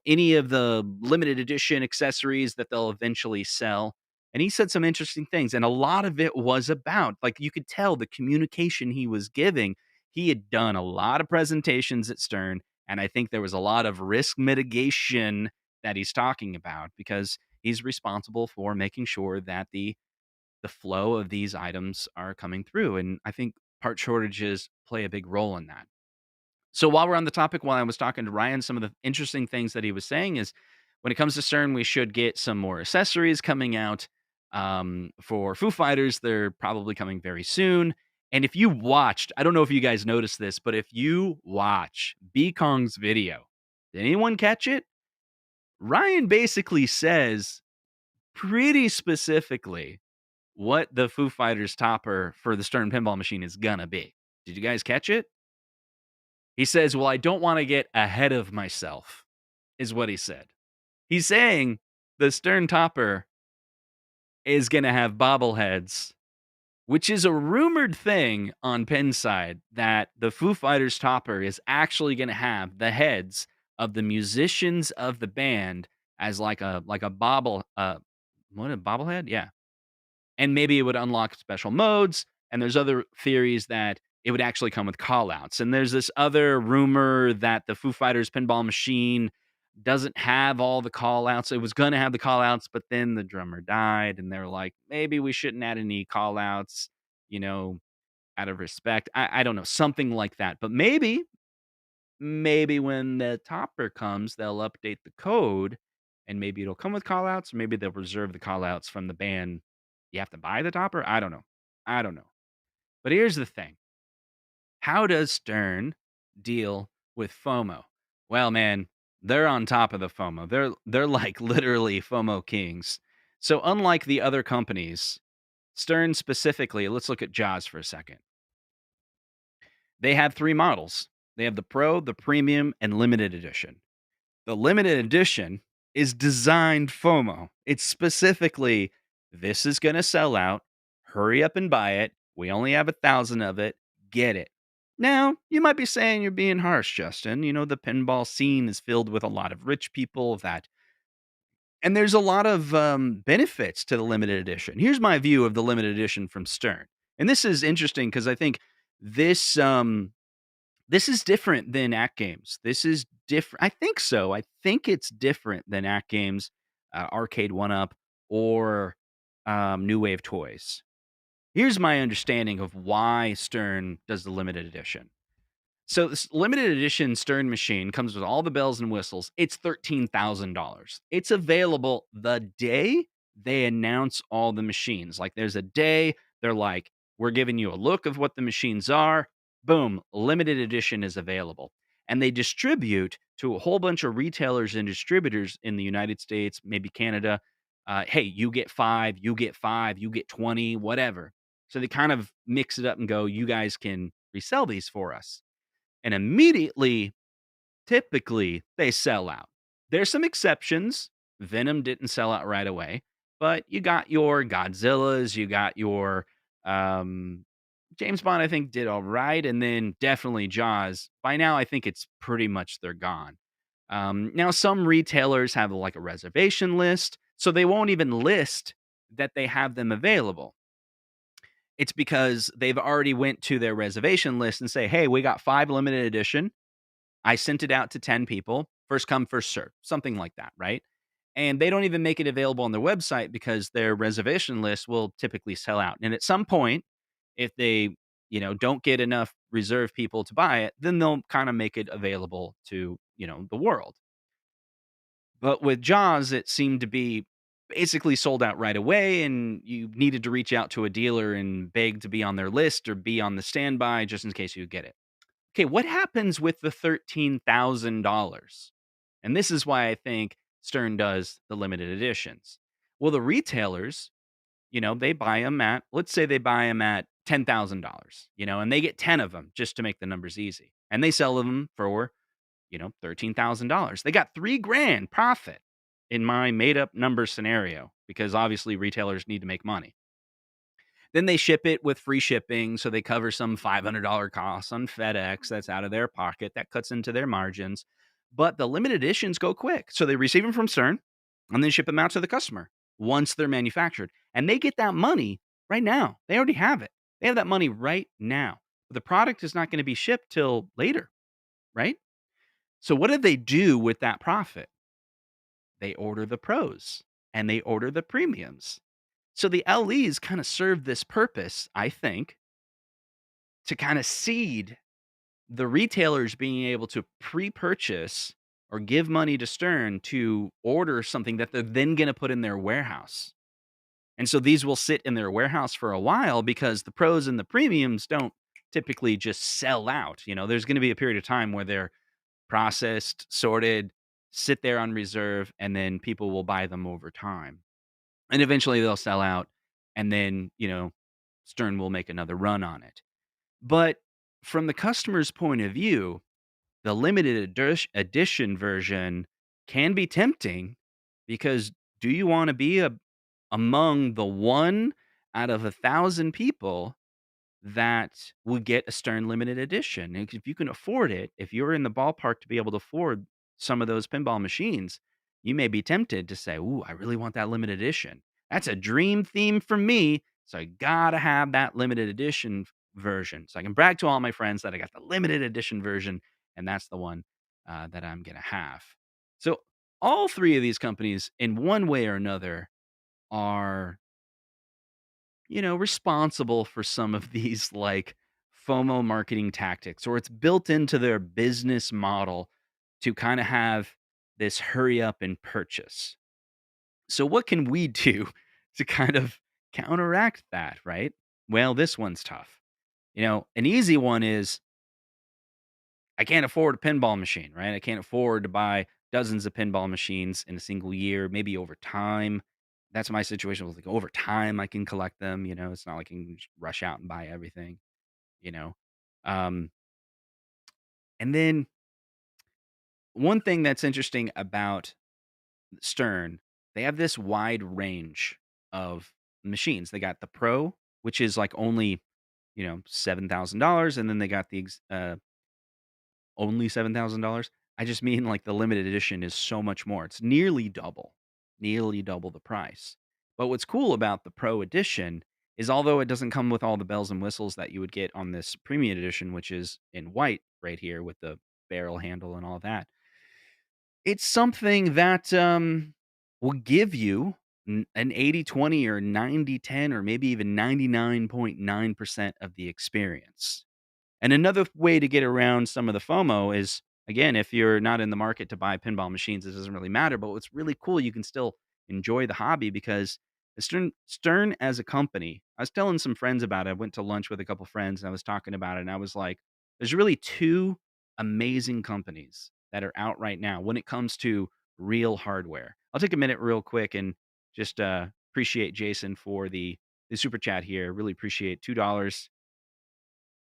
A: any of the limited edition accessories that they'll eventually sell. And he said some interesting things. And a lot of it was about, like, you could tell the communication he was giving. He had done a lot of presentations at Stern, and I think there was a lot of risk mitigation that he's talking about because he's responsible for making sure that the flow of these items are coming through. And I think part shortages play a big role in that. So while we're on the topic, while I was talking to Ryan, some of the interesting things that he was saying is when it comes to CERN, we should get some more accessories coming out. For Foo Fighters, they're probably coming very soon. And if you watched, I don't know if you guys noticed this, but if you watch B Kong's video, did anyone catch it? Ryan basically says pretty specifically what the Foo Fighters topper for the Stern pinball machine is gonna be. Did you guys catch it? He says, "Well, I don't wanna get ahead of myself," is what he said. He's saying the Stern topper is gonna have bobbleheads, which is a rumored thing on Pinside that the Foo Fighters topper is actually gonna have the heads of the musicians of the band as like a what, a bobblehead? Yeah. And maybe it would unlock special modes, and there's other theories that it would actually come with callouts. And there's this other rumor that the Foo Fighters pinball machine doesn't have all the callouts. It was gonna have the callouts, but then the drummer died, and they're like, "Maybe we shouldn't add any callouts, you know, out of respect." I don't know, something like that. But maybe when the topper comes, they'll update the code, and maybe it'll come with callouts, or maybe they'll reserve the callouts from the band. You have to buy the topper? I don't know. I don't know. But here's the thing. How does Stern deal with FOMO? Well, man, they're on top of the FOMO. They're like literally FOMO kings. So unlike the other companies, Stern specifically, let's look at Jaws for a second. They have 3 models. They have the Pro, the Premium, and Limited Edition. The limited edition is designed FOMO. It's specifically, this is going to sell out. Hurry up and buy it. We only have 1,000 of it. Get it. Now, you might be saying you're being harsh, Justin. You know, the pinball scene is filled with a lot of rich people and there's a lot of benefits to the limited edition. Here's my view of the limited edition from Stern. And this is interesting because I think this this is different than AtGames. This is different. I think so. I think it's different than AtGames, Arcade One Up, or New Wave Toys. Here's my understanding of why Stern does the limited edition. So this limited edition Stern machine comes with all the bells and whistles. It's $13,000. It's available the day they announce all the machines. Like there's a day they're like, we're giving you a look of what the machines are. Boom, limited edition is available. And they distribute to a whole bunch of retailers and distributors in the United States, maybe Canada. Hey, you get 5, you get 5, you get 20, whatever. So they kind of mix it up and go, you guys can resell these for us, and immediately, typically, they sell out. There's some exceptions. Venom didn't sell out right away, but you got your Godzillas, you got your um, James Bond, I think, did all right, and then definitely Jaws. By now, I think it's pretty much they're gone. Now, some retailers have like a reservation list, so they won't even list that they have them available. It's because they've already went to their reservation list and say, "Hey, we got 5 limited edition. I sent it out to 10 people, first come, first serve," something like that, right? And they don't even make it available on their website because their reservation list will typically sell out. And at some point, if they, don't get enough reserve people to buy it, then they'll kind of make it available to, the world. But with Jaws, it seemed to be basically sold out right away, and you needed to reach out to a dealer and beg to be on their list or be on the standby just in case you get it. Okay, what happens with the $13,000? And this is why I think Stern does the limited editions. Well, the retailers, they buy them at, let's say they buy them at $10,000, and they get 10 of them just to make the numbers easy. And they sell them for, $13,000. They got 3 grand profit in my made up number scenario because obviously retailers need to make money. Then they ship it with free shipping, so they cover some $500 costs on FedEx. That's out of their pocket. That cuts into their margins. But the limited editions go quick. So they receive them from Stern and then ship them out to the customer once they're manufactured. And they get that money right now. They already have it. They have that money right now. But the product is not going to be shipped till later, right? So what do they do with that profit? They order the pros and they order the premiums. So the LEs kind of serve this purpose, I think, to kind of seed the retailers being able to pre-purchase or give money to Stern to order something that they're then going to put in their warehouse. And so these will sit in their warehouse for a while because the pros and the premiums don't typically just sell out. There's going to be a period of time where they're processed, sorted, sit there on reserve, and then people will buy them over time. And eventually they'll sell out, and then, Stern will make another run on it. But from the customer's point of view, the limited edition version can be tempting because do you want to be among the one out of 1,000 people that will get a Stern limited edition? And if you can afford it, if you're in the ballpark to be able to afford some of those pinball machines, you may be tempted to say, "Ooh, I really want that limited edition. That's a dream theme for me, so I gotta have that limited edition version, so I can brag to all my friends that I got the limited edition version, and that's the one that I'm gonna have." So all three of these companies, in one way or another, are responsible for some of these like FOMO marketing tactics, or it's built into their business model to kind of have this hurry up and purchase. So, what can we do to kind of counteract that, right? Well, this one's tough. An easy one is I can't afford a pinball machine, right? I can't afford to buy dozens of pinball machines in a single year, maybe over time. That's my situation with like over time I can collect them, it's not like I can just rush out and buy everything, you know. Um and then one thing that's interesting about Stern, they have this wide range of machines. They got the Pro, which is like only, $7,000, and then they got the only $7,000? I just mean, like, the limited edition is so much more. It's nearly double the price. But what's cool about the Pro Edition is although it doesn't come with all the bells and whistles that you would get on this Premium Edition, which is in white right here with the barrel handle and all that, it's something that, will give you an 80/20 or 90/10 or maybe even 99.9% of the experience. And another way to get around some of the FOMO is, again, if you're not in the market to buy pinball machines, it doesn't really matter. But what's really cool, you can still enjoy the hobby because Stern as a company, I was telling some friends about it. I went to lunch with a couple friends and I was talking about it. And I was like, there's really two amazing companies that are out right now when it comes to real hardware. I'll take a minute real quick and just appreciate Jason for the super chat here. Really appreciate $2.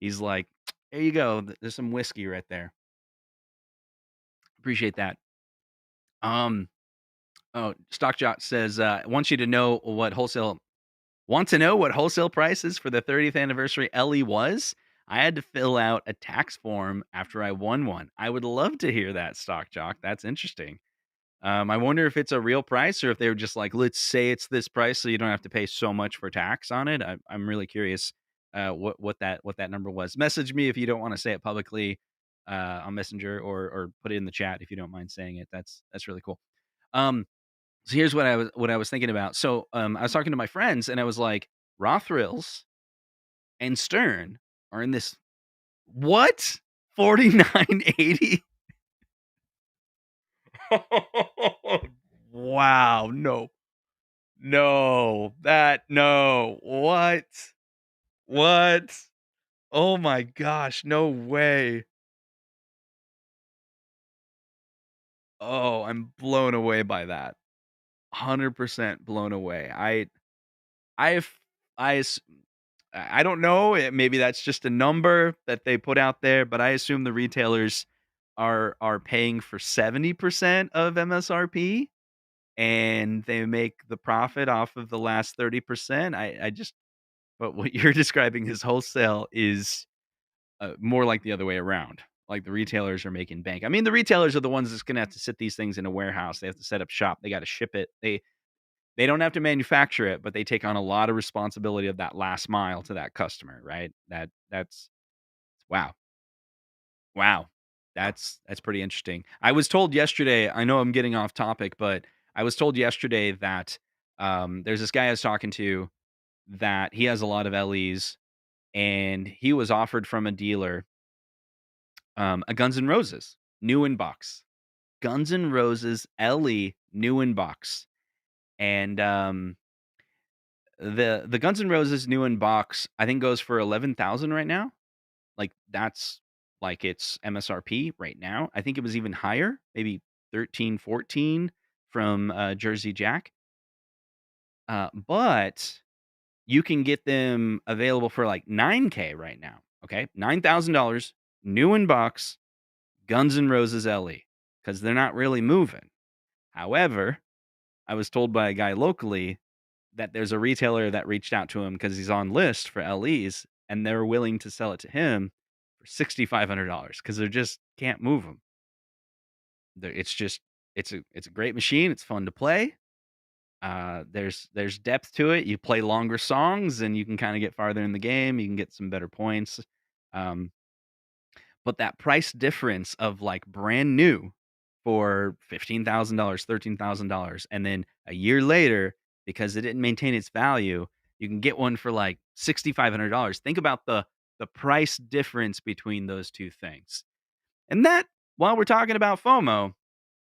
A: He's like, "There you go. There's some whiskey right there. Appreciate that." Um, oh, Stockjot says, "Want you to know what wholesale want to know what wholesale prices for the 30th anniversary LE was? I had to fill out a tax form after I won one. I would love to hear that, Stockjock. That's interesting." I wonder if it's a real price or if they were just like, let's say it's this price so you don't have to pay so much for tax on it. I'm really curious what that number was. Message me if you don't want to say it publicly on Messenger or put it in the chat if you don't mind saying it. That's really cool. Um, so here's what I was thinking about. So I was talking to my friends and I was like, Raw Thrills and Stern are in this what 49.80. Wow, no. No, no. What? What? Oh my gosh, no way. Oh, I'm blown away by that. 100% blown away. I've I s- I don't know, maybe that's just a number that they put out there, but I assume the retailers are paying for 70% of MSRP and they make the profit off of the last 30%. I just But what you're describing as wholesale is, more like the other way around. Like, the retailers are making bank. I mean, the retailers are the ones that's gonna have to sit these things in a warehouse. They have to set up shop. They gotta ship it. They don't have to manufacture it, but they take on a lot of responsibility of that last mile to that customer, right? That's wow. Wow. That's pretty interesting. I was told yesterday, I know I'm getting off topic, but I was told yesterday that, there's this guy I was talking to that he has a lot of LEs and he was offered from a dealer a Guns N' Roses new in box, Guns N' Roses LE new in box, and the Guns N' Roses new in box I think goes for 11,000 right now. Like that's like its MSRP right now. I think it was even higher, maybe 13, 14 from Jersey Jack. But you can get them available for like 9K right now. Okay, $9,000 new in box Guns N' Roses LE because they're not really moving. However, I was told by a guy locally that there's a retailer that reached out to him because he's on list for LEs and they're willing to sell it to him for $6,500 because they just can't move them. It's just it's a great machine. It's fun to play. There's depth to it. You play longer songs, and you can kind of get farther in the game. You can get some better points. Um, but that price difference of like brand new for $15,000, $13,000, and then a year later, because it didn't maintain its value, you can get one for like $6,500. Think about the price difference between those two things. And that, while we're talking about FOMO,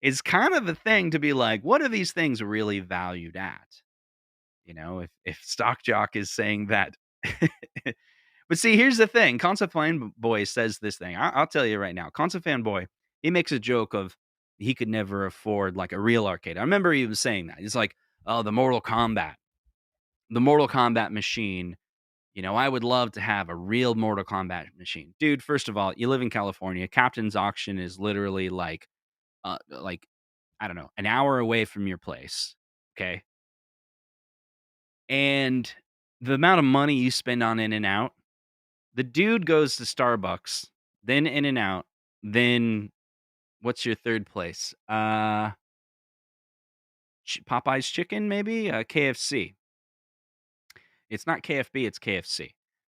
A: is kind of the thing to be like, what are these things really valued at? If Stock Jock is saying that. But see, here's the thing. Concept Fanboy says this thing. I'll tell you right now. Concept Fanboy, he makes a joke of he could never afford like a real arcade. I remember he was saying that. He's like, oh, the Mortal Kombat machine. I would love to have a real Mortal Kombat machine. Dude, first of all, you live in California. Captain's Auction is literally like I don't know, an hour away from your place. Okay. And the amount of money you spend on In and Out, the dude goes to Starbucks, then In and Out, then what's your third place? Popeye's Chicken, maybe? KFC. It's not KFB, it's KFC.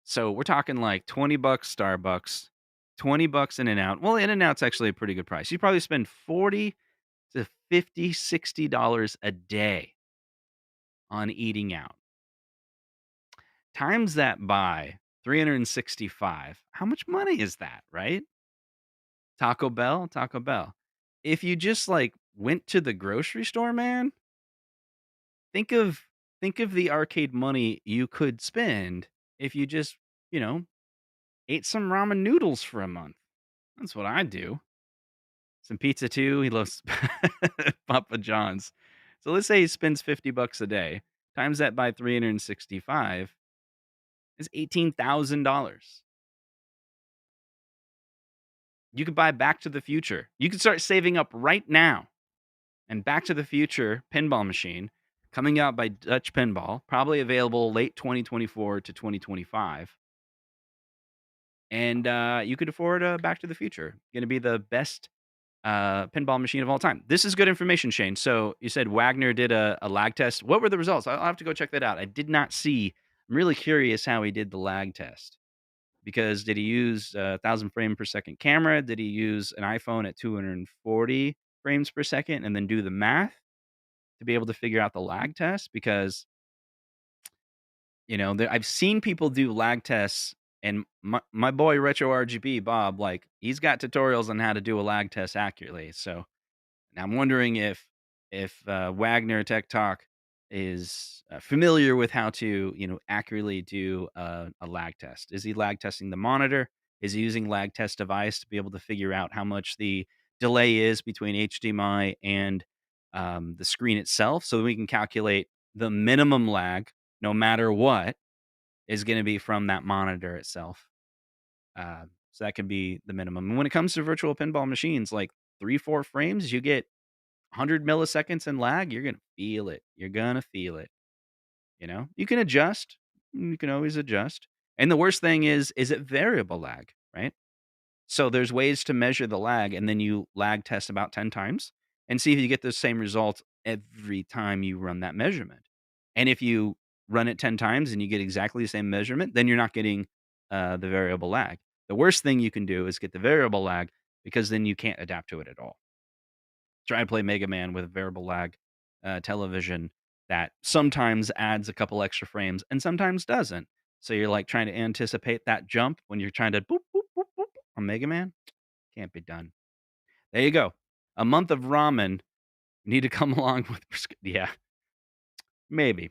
A: So we're talking like 20 bucks Starbucks, 20 bucks In and Out. Well, In and Out's actually a pretty good price. You probably spend 40 to 50, $60 a day on eating out. Times that by 365. How much money is that, right? Taco Bell, Taco Bell. If you just like went to the grocery store, man, think of think of the arcade money you could spend if you just, you know, ate some ramen noodles for a month. That's what I do. Some pizza too. He loves Papa John's. So let's say he spends 50 bucks a day. Times that by 365 is $18,000. You could buy Back to the Future. You could start saving up right now. And Back to the Future pinball machine coming out by Dutch Pinball, probably available late 2024 to 2025. And you could afford Back to the Future. Going to be the best pinball machine of all time. This is good information, Shane. So you said Wagner did a lag test. What were the results? I'll have to go check that out. I did not see. I'm really curious how he did the lag test. Because did he use a 1,000 frame per second camera? Did he use an iPhone at 240 frames per second and then do the math to be able to figure out the lag test? Because, I've seen people do lag tests, and my boy Retro RGB, Bob, like, he's got tutorials on how to do a lag test accurately. So now I'm wondering if Wagner Tech Talk is familiar with how to accurately do a lag test. Is he lag testing the monitor? Is he using lag test device to be able to figure out how much the delay is between HDMI and the screen itself, so that we can calculate the minimum lag, no matter what, is going to be from that monitor itself. So that can be the minimum. And when it comes to virtual pinball machines, like 3-4 frames, you get 100 milliseconds in lag, you're gonna feel it. You're gonna feel it. You can adjust. You can always adjust. And the worst thing is it variable lag, right? So there's ways to measure the lag, and then you lag test about 10 times and see if you get the same result every time you run that measurement. And if you run it 10 times and you get exactly the same measurement, then you're not getting the variable lag. The worst thing you can do is get the variable lag, because then you can't adapt to it at all. Try to play Mega Man with a variable lag television that sometimes adds a couple extra frames and sometimes doesn't. So you're like trying to anticipate that jump when you're trying to boop, boop, boop, boop on Mega Man. Can't be done. There you go. A month of ramen. Need to come along with. Yeah, maybe.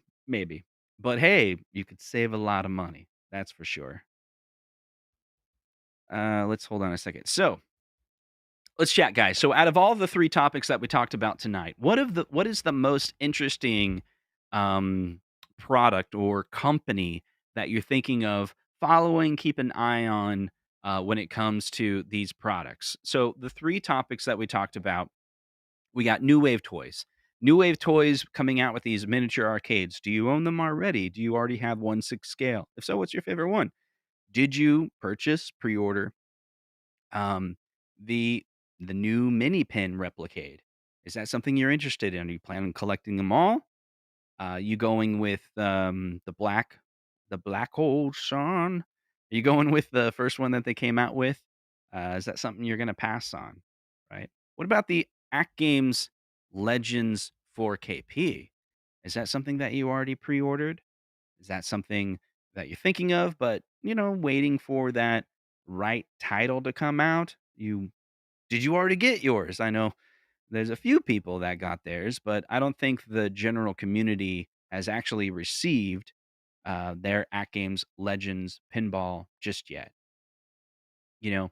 A: But hey, you could save a lot of money. That's for sure. Let's hold on a second. So let's chat, guys. So, out of all the three topics that we talked about tonight, what is the most interesting um, product or company that you're thinking of following? Keep an eye on when it comes to these products. So, the three topics that we talked about, we got New Wave Toys. New Wave Toys coming out with these miniature arcades. Do you own them already? Do you already have 1/6 scale? If so, what's your favorite one? Did you purchase, pre-order um, the the new mini pin Replicade. Is that something you're interested in? Are you planning on collecting them all? You going with the black hole Sean? Are you going with the first one that they came out with? Is that something you're gonna pass on? Right. What about the AtGames Legends 4KP? Is that something that you already pre-ordered? Is that something that you're thinking of, but waiting for that right title to come out? Did you already get yours? I know there's a few people that got theirs, but I don't think the general community has actually received their At Games Legends pinball just yet. You know,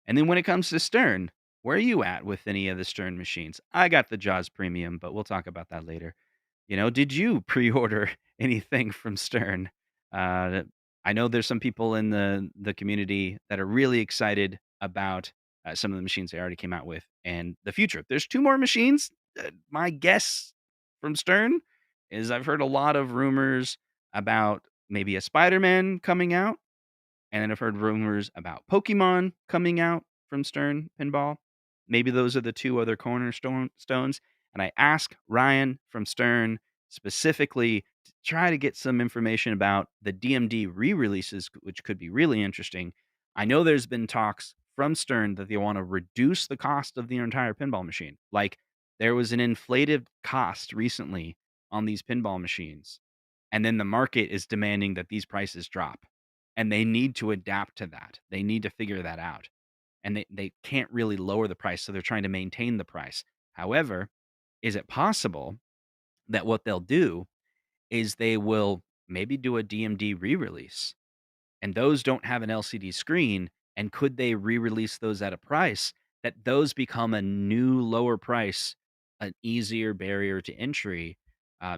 A: and then when it comes to Stern, where are you at with any of the Stern machines? I got the Jaws Premium, but we'll talk about that later. Did you pre-order anything from Stern? I know there's some people in the community that are really excited about some of the machines they already came out with and the future. There's two more machines. My guess from Stern is I've heard a lot of rumors about maybe a Spider-Man coming out, and then I've heard rumors about Pokemon coming out from Stern Pinball. Maybe those are the two other cornerstone stones. And I asked Ryan from Stern specifically to try to get some information about the DMD re-releases, which could be really interesting. I know there's been talks from Stern that they want to reduce the cost of the entire pinball machine. Like there was an inflated cost recently on these pinball machines, and then the market is demanding that these prices drop, and they need to adapt to that. They need to figure that out, and they can't really lower the price, so they're trying to maintain the price. However, is it possible that what they'll do is they will maybe do a DMD re-release, and those don't have an LCD screen, and could they re-release those at a price that those become a new lower price, an easier barrier to entry,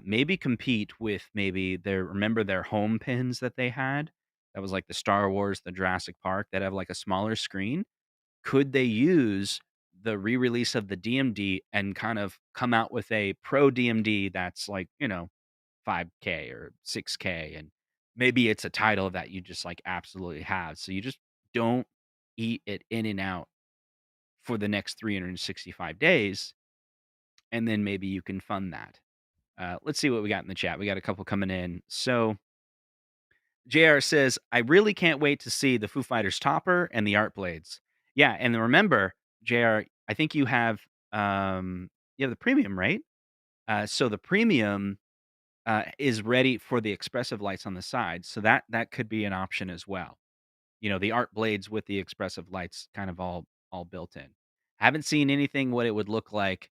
A: maybe compete with maybe their home pins that they had? That was like the Star Wars, the Jurassic Park that have like a smaller screen. Could they use the re-release of the DMD and kind of come out with a pro DMD that's like, 5K or 6K, and maybe it's a title that you just like absolutely have. So you just don't eat it in and out for the next 365 days, and then maybe you can fund that. Let's see what we got in the chat. We got a couple coming in. So JR says, I really can't wait to see the Foo Fighters topper and the art blades. Yeah, and then remember, JR, I think you have the premium, right? So the premium is ready for the expressive lights on the side. So that could be an option as well. The art blades with the expressive lights kind of all built in. Haven't seen anything what it would look like.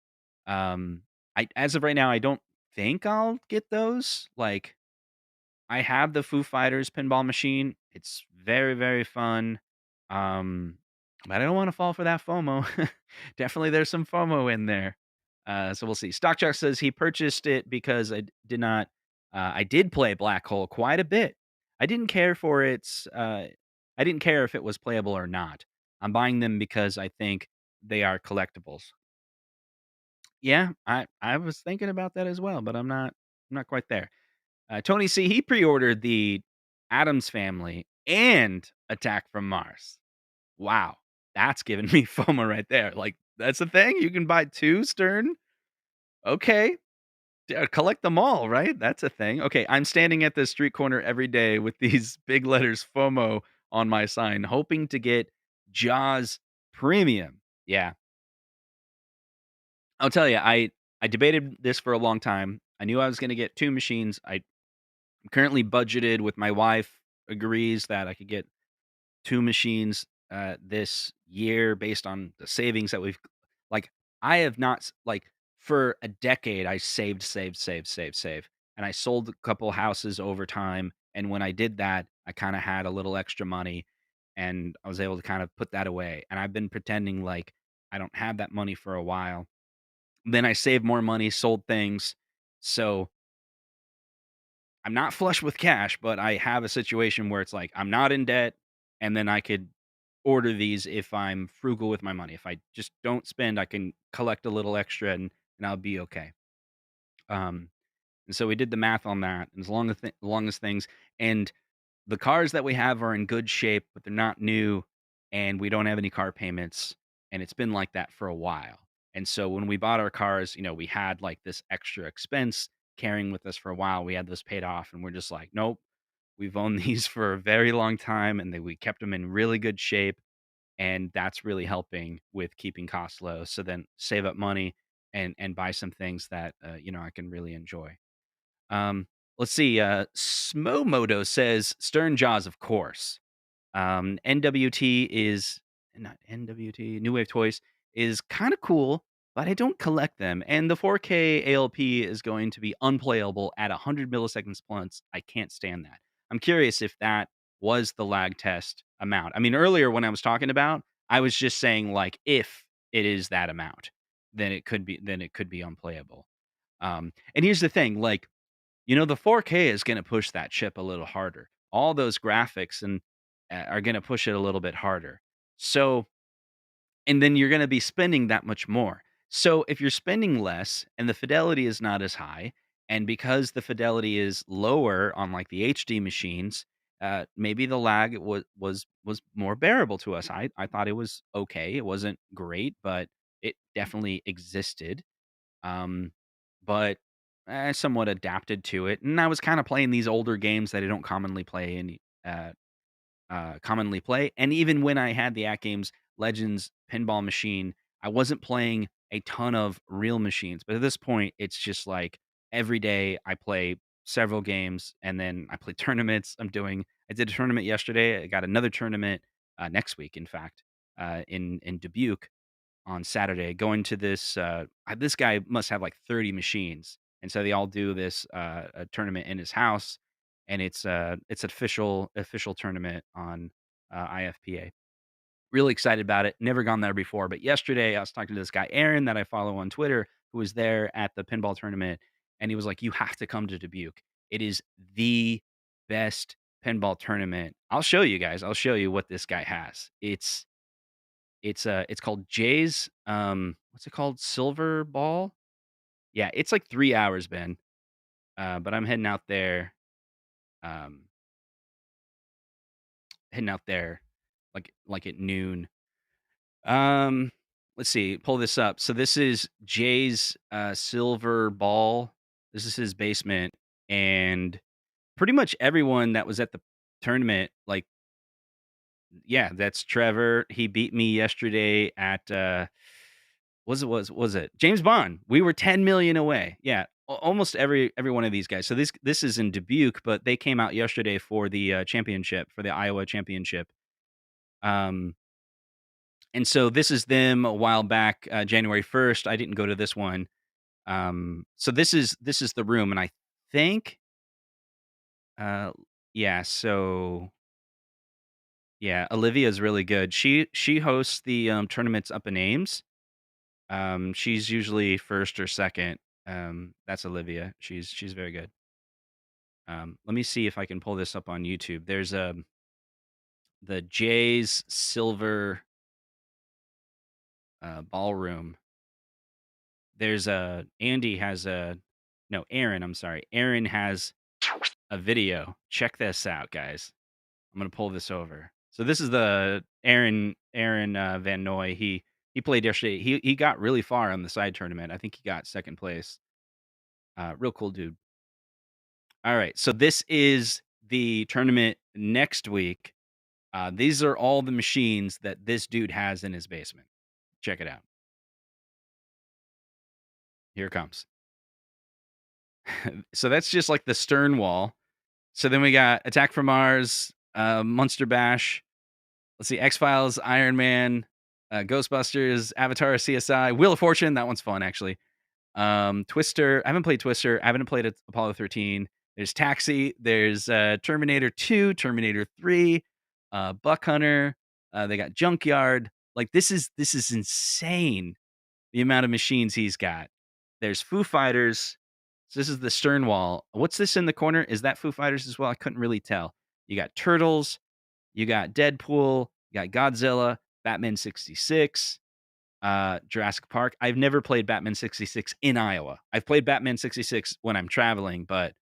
A: I as of right now, I don't think I'll get those. Like I have the Foo Fighters pinball machine. It's very, very fun. Um, but I don't want to fall for that FOMO. Definitely there's some FOMO in there. So we'll see. Stockchuck says he purchased it because I did play Black Hole quite a bit. I didn't care for I didn't care if it was playable or not. I'm buying them because I think they are collectibles. Yeah, I was thinking about that as well, but I'm not quite there. Tony C, he pre-ordered the Adams Family and Attack from Mars. Wow, that's giving me FOMO right there. Like that's the thing. You can buy two Stern. Okay, collect them all, right? That's a thing. Okay, I'm standing at the street corner every day with these big letters FOMO on my sign, hoping to get Jaws Premium. Yeah, I'll tell you, I debated this for a long time. I knew I was going to get two machines. I'm currently budgeted with my wife agrees that I could get two machines this year based on the savings that we've like I have not like for a decade I saved, and I sold a couple houses over time, and when I did that I kind of had a little extra money, and I was able to kind of put that away, and I've been pretending like I don't have that money for a while. Then I saved more money, sold things. So I'm not flush with cash, but I have a situation where it's like I'm not in debt, and then I could order these if I'm frugal with my money. If I just don't spend, I can collect a little extra, and I'll be okay. Um, and so we did the math on that. And as long as things and the cars that we have are in good shape, but they're not new, and we don't have any car payments. and it's been like that for a while. And so when we bought our cars, we had like this extra expense carrying with us for a while. We had those paid off, and we're just like, nope, we've owned these for a very long time, and we kept them in really good shape, and that's really helping with keeping costs low. So then save up money and buy some things that I can really enjoy. Um, let's see. Smomoto says Stern Jaws, of course. NWT is not NWT, New Wave Toys is kind of cool, but I don't collect them. And the 4K ALP is going to be unplayable at 100 milliseconds plus. I can't stand that. I'm curious if that was the lag test amount. I mean, earlier when I was talking about, I was just saying like if it is that amount, then it could be unplayable. And here's the thing, like the 4K is gonna push that chip a little harder. All those graphics and are gonna push it a little bit harder. So and then you're gonna be spending that much more. So if you're spending less and the fidelity is not as high, and because the fidelity is lower on like the HD machines, maybe the lag was more bearable to us. I thought it was okay. It wasn't great, but it definitely existed. Um, but I somewhat adapted to it, and I was kind of playing these older games that I don't uh, commonly play. And even when I had the AtGames Legends pinball machine, I wasn't playing a ton of real machines. But at this point, it's just like every day I play several games, and then I play tournaments. I did a tournament yesterday. I got another tournament next week, in fact, in Dubuque on Saturday going to this guy must have like 30 machines. And so they all do this a tournament in his house, and it's an official tournament on IFPA. Really excited about it. Never gone there before, but yesterday I was talking to this guy Aaron that I follow on Twitter who was there at the pinball tournament, and he was like, "You have to come to Dubuque. It is the best pinball tournament. I'll show you guys. I'll show you what this guy has. It's called Jay's, what's it called? Silver Ball? Yeah, it's like 3 hours, Ben, but I'm um, heading out there, like, at noon. Um, let's see, pull this up. So this is Jay's, Silver Ball. This is his basement, and pretty much everyone that was at the tournament, like yeah, that's Trevor. He beat me yesterday at, was it James Bond? We were 10 million away. Yeah, almost every one of these guys. So this is in Dubuque, but they came out yesterday for the championship for the Iowa championship. Um, and so this is them a while back, January 1st. I didn't go to this one. So this is the room, and I think, uh, yeah. So yeah, Olivia's really good. She hosts the tournaments up in Ames. She's usually first or second. That's Olivia. She's very good. Let me see if I can pull this up on YouTube. There's the Jay's Silver Ballroom. There's a Andy has a no Aaron. I'm sorry. Aaron has a video. Check this out, guys. I'm gonna pull this over. So this is the Aaron Van Noy. He played yesterday. He got really far on the side tournament. I think he got second place. Real cool dude. All right. So this is the tournament next week. These are all the machines that this dude has in his basement. Check it out. Here it comes. So that's just like the stern wall. So then we got Attack from Mars, Monster Bash. Let's see, X Files, Iron Man, Ghostbusters, Avatar, CSI, Wheel of Fortune. That one's fun actually. Twister. I haven't played Twister. I haven't played Apollo 13. There's Taxi. There's Terminator 2, Terminator 3, Buck Hunter. They got Junkyard. Like this is insane. The amount of machines he's got. There's Foo Fighters. So this is the stern wall. What's this in the corner? Is that Foo Fighters as well? I couldn't really tell. You got Turtles. You got Deadpool. You got Godzilla. Batman 66. Jurassic Park. I've never played Batman 66 in Iowa. I've played Batman 66 when I'm traveling, but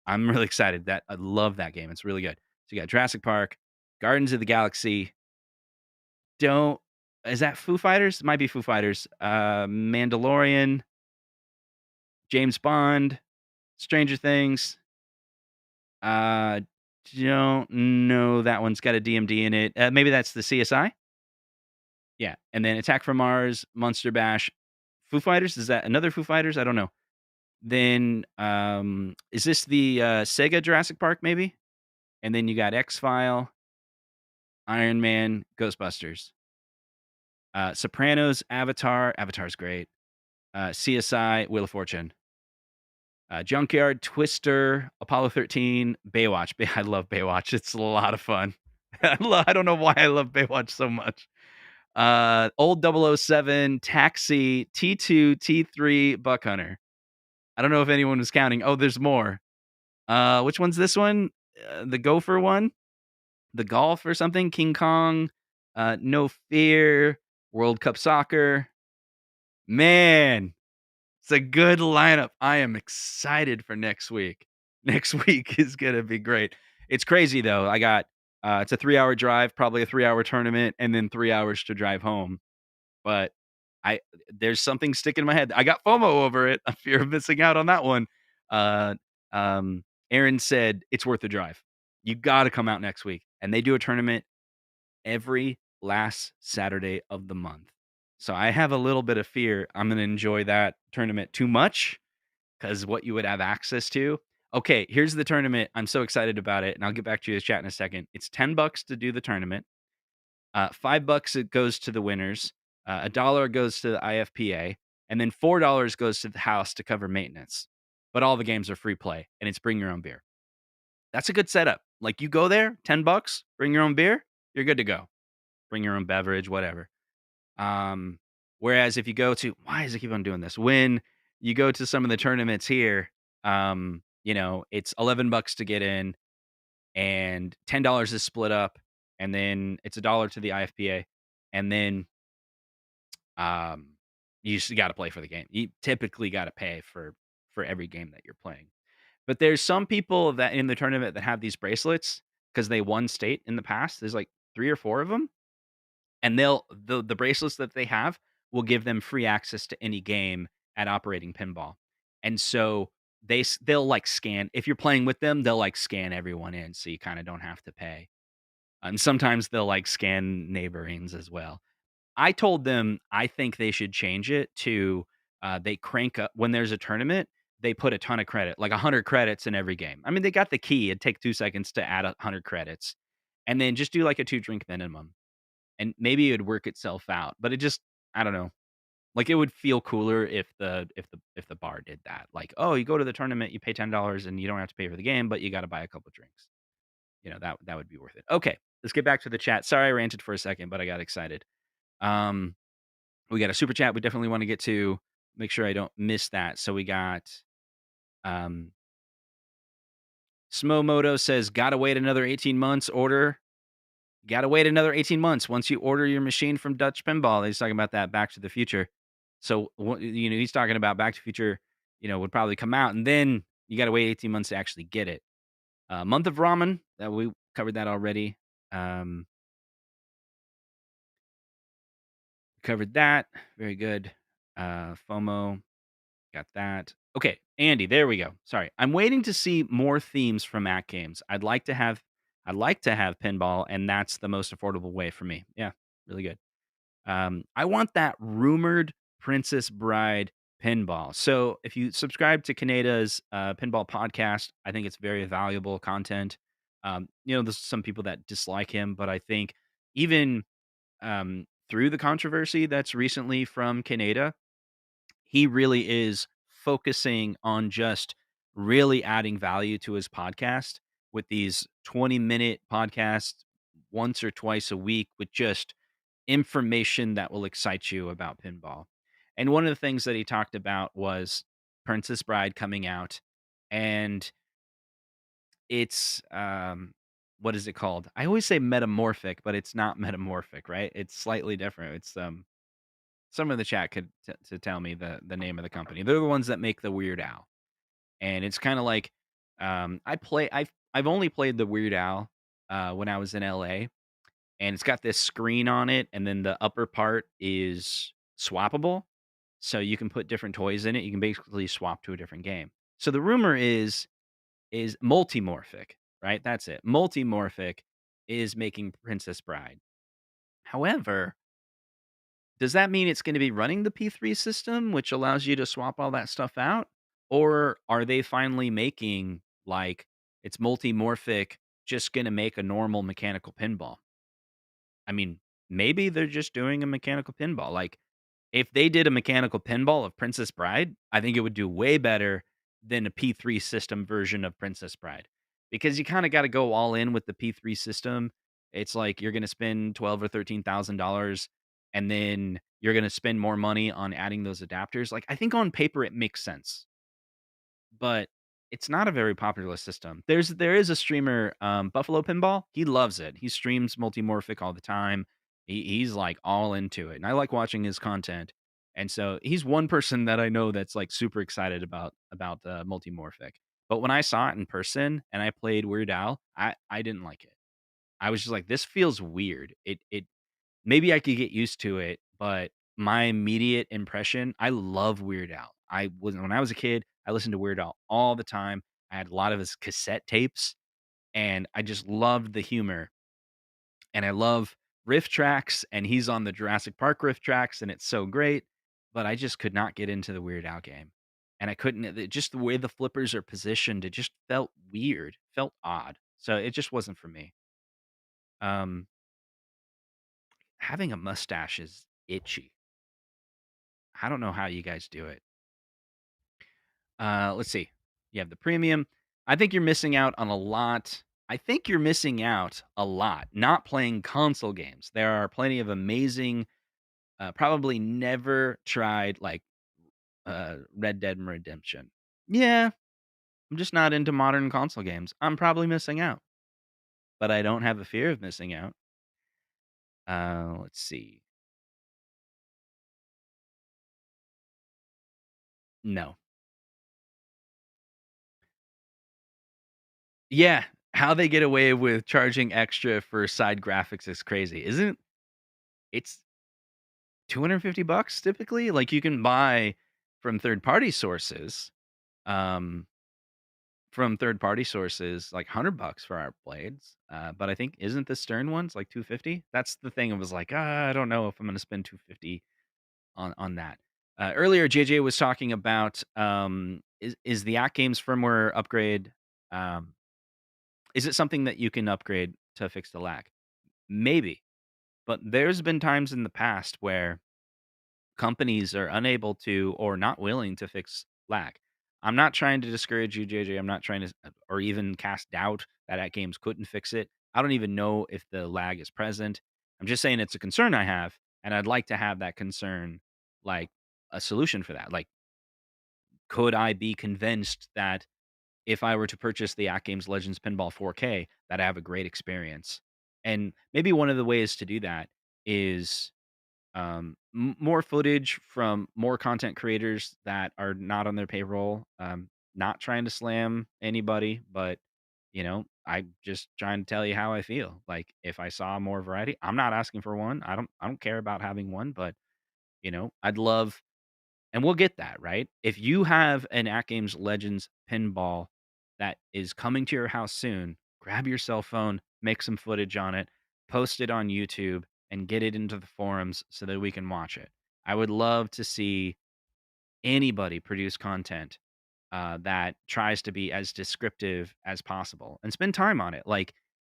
A: I'm really excited that I love that game. It's really good. So you got Jurassic Park, Gardens of the Galaxy. Don't Is that Foo Fighters? Might be Foo Fighters. Mandalorian, James Bond, Stranger Things. Uh, don't know. That one's got a DMD in it. Maybe that's the CSI. Yeah, and then Attack from Mars, Monster Bash, Foo Fighters. Is that another Foo Fighters? I don't know. Then is this the Sega Jurassic Park? Maybe. And then you got X File, Iron Man, Ghostbusters, Sopranos, Avatar. Avatar's great. CSI, Wheel of Fortune. Junkyard, Twister, Apollo 13, Baywatch. I love Baywatch. It's a lot of fun. I don't know why I love Baywatch so much. Old 007, Taxi, T2, T3, Buck Hunter. I don't know if anyone was counting. Oh, there's more. Which one's this one? The Gopher one? The Golf or something? King Kong, No Fear, World Cup Soccer. Man, it's a good lineup. I am excited for next week. Next week is gonna be great. It's crazy though. I got it's a 3-hour drive, probably a 3-hour tournament, and then 3 hours to drive home. But I there's something sticking in my head. I got FOMO over it. I fear of missing out on that one. Uh, Aaron said it's worth the drive. You got to come out next week, and they do a tournament every last Saturday of the month. So I have a little bit of fear I'm going to enjoy that tournament too much because what you would have access to. Okay, here's the tournament. I'm so excited about it, and I'll get back to you in the chat in a second. It's $10 to do the tournament. $5 it goes to the winners. A dollar goes to the IFPA, and then $4 goes to the house to cover maintenance. But all the games are free play, and it's bring your own beer. That's a good setup. Like you go there, $10, bring your own beer, you're good to go. Bring your own beverage, whatever. Whereas if you go to why does it keep on doing this? When you go to some of the tournaments here, it's $11 to get in, and $10 is split up, and then it's a dollar to the IFPA, and then um, you just got to play for the game. You typically got to pay for every game that you're playing. But there's some people that in the tournament that have these bracelets because they won state in the past. There's like 3 or 4 of them, and the bracelets that they have will give them free access to any game at Operating Pinball. And so they'll like scan if you're playing with them, they'll like scan everyone in so you kind of don't have to pay. And sometimes they'll like scan neighborings as well. I told them I think they should change it to they crank up when there's a tournament, they put a ton of credit, like 100 credits in every game. I mean, they got the key. It'd take 2 seconds to add 100 credits. And then just do like a 2-drink minimum. And maybe it would work itself out. But it just I don't know. Like it would feel cooler if the bar did that. Like, oh, you go to the tournament, you pay $10 and you don't have to pay for the game, but you got to buy a couple drinks. That would be worth it. Okay, let's get back to the chat. Sorry I ranted for a second, but I got excited. Um, we got a super chat we definitely want to get to. Make sure I don't miss that. So we got um Smomoto says, gotta wait another 18 months. Gotta wait another 18 months once you order your machine from Dutch Pinball. He's talking about that Back to the Future. So he's talking about Back to the Future, would probably come out, and then you gotta wait 18 months to actually get it. Month of Ramen, that we covered that already. Covered that. Very good. FOMO. Got that. Okay, Andy, there we go. Sorry. I'm waiting to see more themes from AtGames. I'd like to have pinball, and that's the most affordable way for me. Yeah, really good. I want that rumored Princess Bride pinball. So if you subscribe to Kaneda's pinball podcast, I think it's very valuable content. There's some people that dislike him, but I think even through the controversy that's recently from Kaneda, he really is focusing on just really adding value to his podcast with these 20-minute podcasts once or twice a week with just information that will excite you about pinball. And one of the things that he talked about was Princess Bride coming out, and it's what is it called? I always say metamorphic, but it's not metamorphic, right? It's slightly different. It's some of the chat could to tell me the name of the company. They're the ones that make the Weird Al, and it's kind of like I've only played the Weird Al when I was in LA, and it's got this screen on it, and then the upper part is swappable. So you can put different toys in it. You can basically swap to a different game. So the rumor is multimorphic, right? That's it. Multimorphic is making Princess Bride. However, does that mean it's gonna be running the P3 system, which allows you to swap all that stuff out? Or are they finally making, like, it's multimorphic, just gonna make a normal mechanical pinball? I mean, maybe they're just doing a mechanical pinball. Like, if they did a mechanical pinball of Princess Bride, I think it would do way better than a P3 system version of Princess Bride. Because you kinda gotta go all in with the P3 system. It's like you're gonna spend 12 or $13,000, and then you're gonna spend more money on adding those adapters. Like, I think on paper it makes sense, but it's not a very popular system. There is a streamer, Buffalo Pinball. He loves it. He streams multimorphic all the time. He's like all into it, and I like watching his content. And so he's one person that I know that's like super excited about the multimorphic. But when I saw it in person and I played Weird Al, I didn't like it. I was just like, this feels weird. It maybe I could get used to it, but my immediate impression, I love Weird Al. I was When I was a kid, I listened to Weird Al all the time. I had a lot of his cassette tapes, and I just loved the humor. And I love riff tracks, and he's on the Jurassic Park riff tracks, and it's so great. But I just could not get into the Weird Al game. And I couldn't, just the way the flippers are positioned, it just felt weird, felt odd. So it just wasn't for me. Um, Having a mustache is itchy. I don't know how you guys do it. Let's see. You have the premium. I think you're missing out on a lot. I think you're missing out a lot not playing console games. There are plenty of amazing, probably never tried like Red Dead Redemption. Yeah, I'm just not into modern console games. I'm probably missing out, but I don't have a fear of missing out. Let's see. No. Yeah, how they get away with charging extra for side graphics is crazy, isn't it's 250 bucks typically? Like, you can buy from third-party sources, um, like, 100 bucks for our blades, but I think isn't the Stern ones, like, 250? That's the thing. I was like, I don't know if I'm gonna spend 250 on that." Earlier, JJ was talking about, is the AtGames firmware upgrade, um, is it something that you can upgrade to fix the lag? Maybe, but there's been times in the past where companies are unable to or not willing to fix lag. I'm not trying to discourage you, JJ. I'm not trying to or even cast doubt that AtGames couldn't fix it. I don't even know if the lag is present. I'm just saying it's a concern I have, and I'd like to have that concern, like a solution for that. Like, could I be convinced that if I were to purchase the AtGames Legends Pinball 4K, that I have a great experience? And maybe one of the ways to do that is more footage from more content creators that are not on their payroll. Not trying to slam anybody, but I'm just trying to tell you how I feel. Like, if I saw more variety, I'm not asking for one. I don't care about having one, but I'd love, and we'll get that, right? If you have an At Games Legends pinball that is coming to your house soon, grab your cell phone, make some footage on it, post it on YouTube, and get it into the forums so that we can watch it. I would love to see anybody produce content that tries to be as descriptive as possible and spend time on it. Like,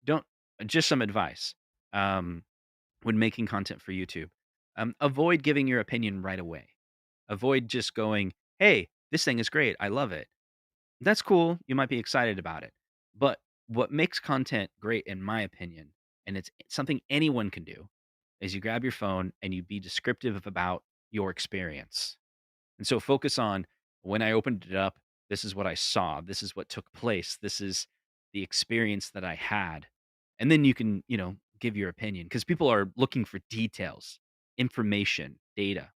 A: don't just some advice when making content for YouTube. Avoid giving your opinion right away. Avoid just going, "Hey, this thing is great. I love it." That's cool. You might be excited about it. But what makes content great, in my opinion, and it's something anyone can do, is you grab your phone and you be descriptive about your experience. And so focus on, when I opened it up, this is what I saw. This is what took place. This is the experience that I had. And then you can, give your opinion, because people are looking for details, information, data.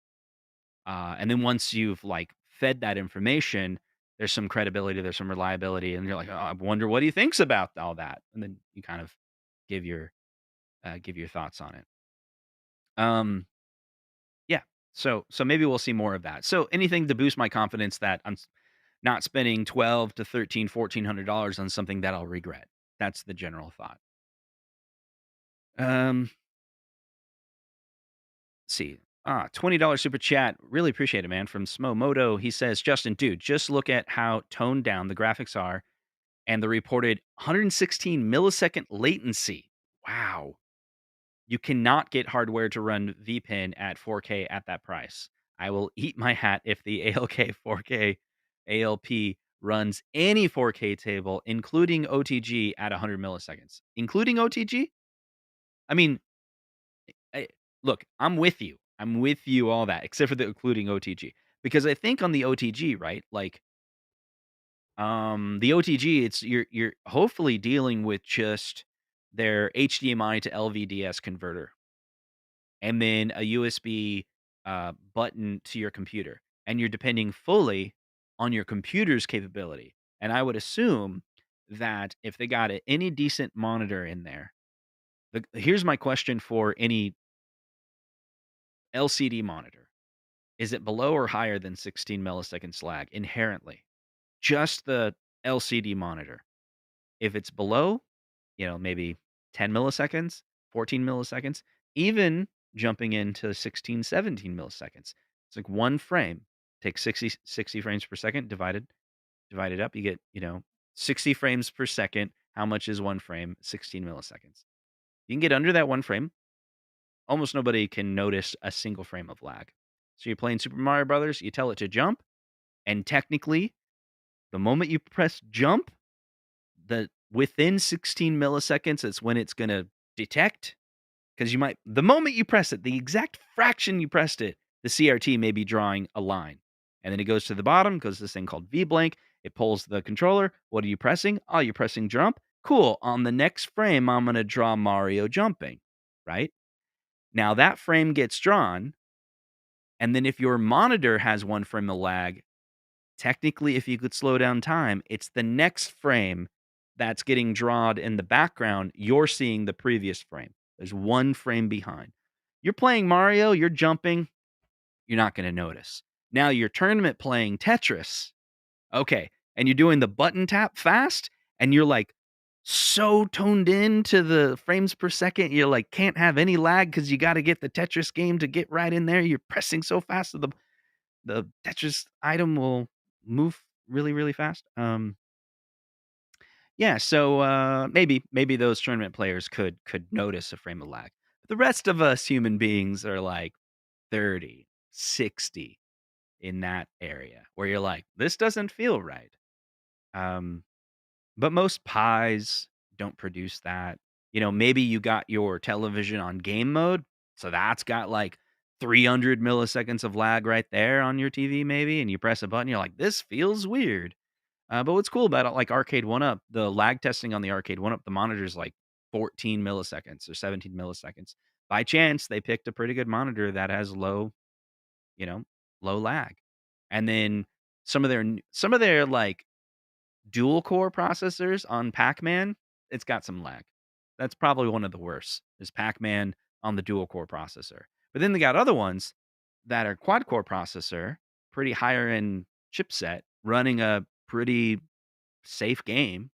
A: And then once you've like fed that information, there's some credibility, there's some reliability, and you're like, oh, I wonder what he thinks about all that. And then you kind of give your give your thoughts on it. Um, yeah. So maybe we'll see more of that. So anything to boost my confidence that not spending 12 to 13, $1,400 on something that I'll regret. That's the general thought. Um, let's see. $20 super chat. Really appreciate it, man. From Smomoto. He says, Justin, dude, just look at how toned down the graphics are and the reported 116 millisecond latency. Wow. You cannot get hardware to run VPN at 4K at that price. I will eat my hat if the ALK 4K ALP runs any 4K table, including OTG, at 100 milliseconds. Including OTG? I mean, I, look, I'm with you. I'm with you all that, except for the including OTG. Because I think on the OTG, right? Like, the OTG, it's you're hopefully dealing with just their HDMI to LVDS converter and then a USB button to your computer. And you're depending fully on your computer's capability. And I would assume that if they got any decent monitor in there, here's my question for any LCD monitor: is it below or higher than 16 milliseconds lag inherently? Just the LCD monitor. If it's below, maybe 10 milliseconds, 14 milliseconds, even jumping into 16, 17 milliseconds. It's like one frame. Take 60 frames per second, divide it up, you get, 60 frames per second. How much is one frame? 16 milliseconds. You can get under that one frame. Almost nobody can notice a single frame of lag. So you're playing Super Mario Brothers, you tell it to jump, and technically, the moment you press jump, the within 16 milliseconds, it's when it's gonna detect, because the moment you press it, the exact fraction you pressed it, the CRT may be drawing a line. And then it goes to the bottom, goes to this thing called V-blank. It pulls the controller. What are you pressing? Oh, you're pressing jump. Cool. On the next frame, I'm gonna draw Mario jumping, right? Now that frame gets drawn, and then if your monitor has one frame of lag, technically, if you could slow down time, it's the next frame that's getting drawn in the background. You're seeing the previous frame. There's one frame behind. You're playing Mario, you're jumping, you're not going to notice. Now you're tournament playing Tetris. Okay. And you're doing the button tap fast, and you're like so toned in to the frames per second. You're like, can't have any lag because you got to get the Tetris game to get right in there. You're pressing so fast that the Tetris item will move really, really fast. Yeah, so maybe those tournament players could notice a frame of lag. But the rest of us human beings are like 30, 60 in that area where you're like, this doesn't feel right. Um, but most pies don't produce that. Maybe you got your television on game mode, so that's got like 300 milliseconds of lag right there on your TV, maybe, and you press a button, you're like, this feels weird. But what's cool about it, like Arcade One Up, the lag testing on the Arcade One Up, the monitor's like 14 milliseconds or 17 milliseconds. By chance, they picked a pretty good monitor that has you know, low lag. And then some of their like dual core processors on Pac-Man, it's got some lag. That's probably one of the worst, is Pac-Man on the dual core processor. But then they got other ones that are quad core processor, pretty higher end chipset, running a pretty safe game.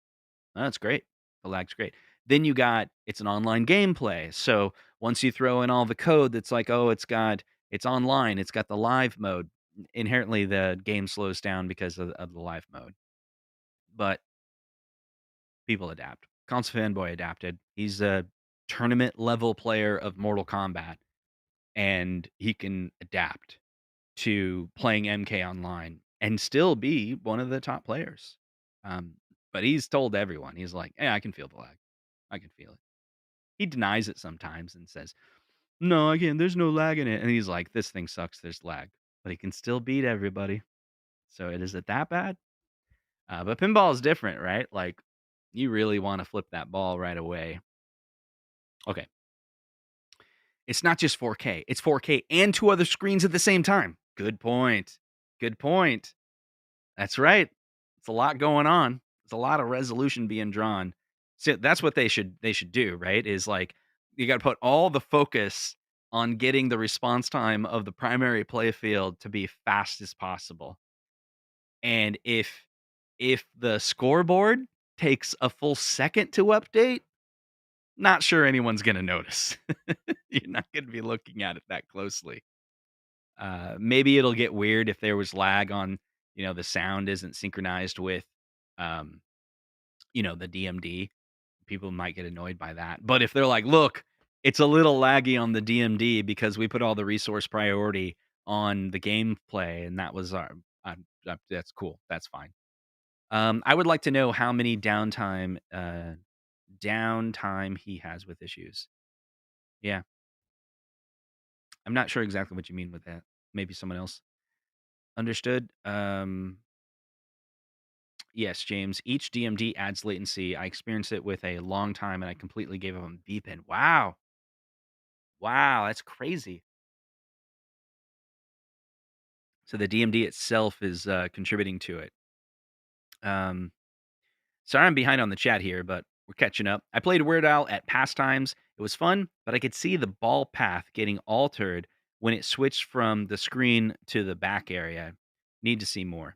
A: That's great. The lag's great. Then it's an online gameplay. So once you throw in all the code that's like, oh, it's online, it's got the live mode. Inherently, the game slows down because of the live mode. But people adapt. Console Fanboy adapted. He's a tournament level player of Mortal Kombat, and he can adapt to playing MK online and still be one of the top players. Um, but he's told everyone, he's like, "Yeah, I can feel the lag. I can feel it." He denies it sometimes and says, "No, I can't. There's no lag in it." And he's like, "This thing sucks. There's lag." But he can still beat everybody. So is it that bad? But pinball is different, right? Like, you really want to flip that ball right away. Okay. It's not just 4K. It's 4K and two other screens at the same time. Good point. Good point. That's right. It's a lot going on. There's a lot of resolution being drawn. So that's what they should do, right? Is like You got to put all the focus on getting the response time of the primary play field to be fast as possible. And if the scoreboard takes a full second to update, not sure anyone's going to notice. You're not going to be looking at it that closely. Maybe it'll get weird if there was lag on, the sound isn't synchronized with, um, the DMD. People might get annoyed by that. But if they're like, look, it's a little laggy on the DMD because we put all the resource priority on the gameplay, and that was that's cool. That's fine. I would like to know how many downtime he has with issues. Yeah, I'm not sure exactly what you mean with that. Maybe someone else understood. Yes, James. Each DMD adds latency. I experienced it with a long time, and I completely gave up on VPN. Wow, wow, that's crazy. So the DMD itself is contributing to it. Um, Sorry, I'm behind on the chat here, but we're catching up. I played Weird Al at Pastimes. It was fun, but I could see the ball path getting altered when it switched from the screen to the back area. Need to see more.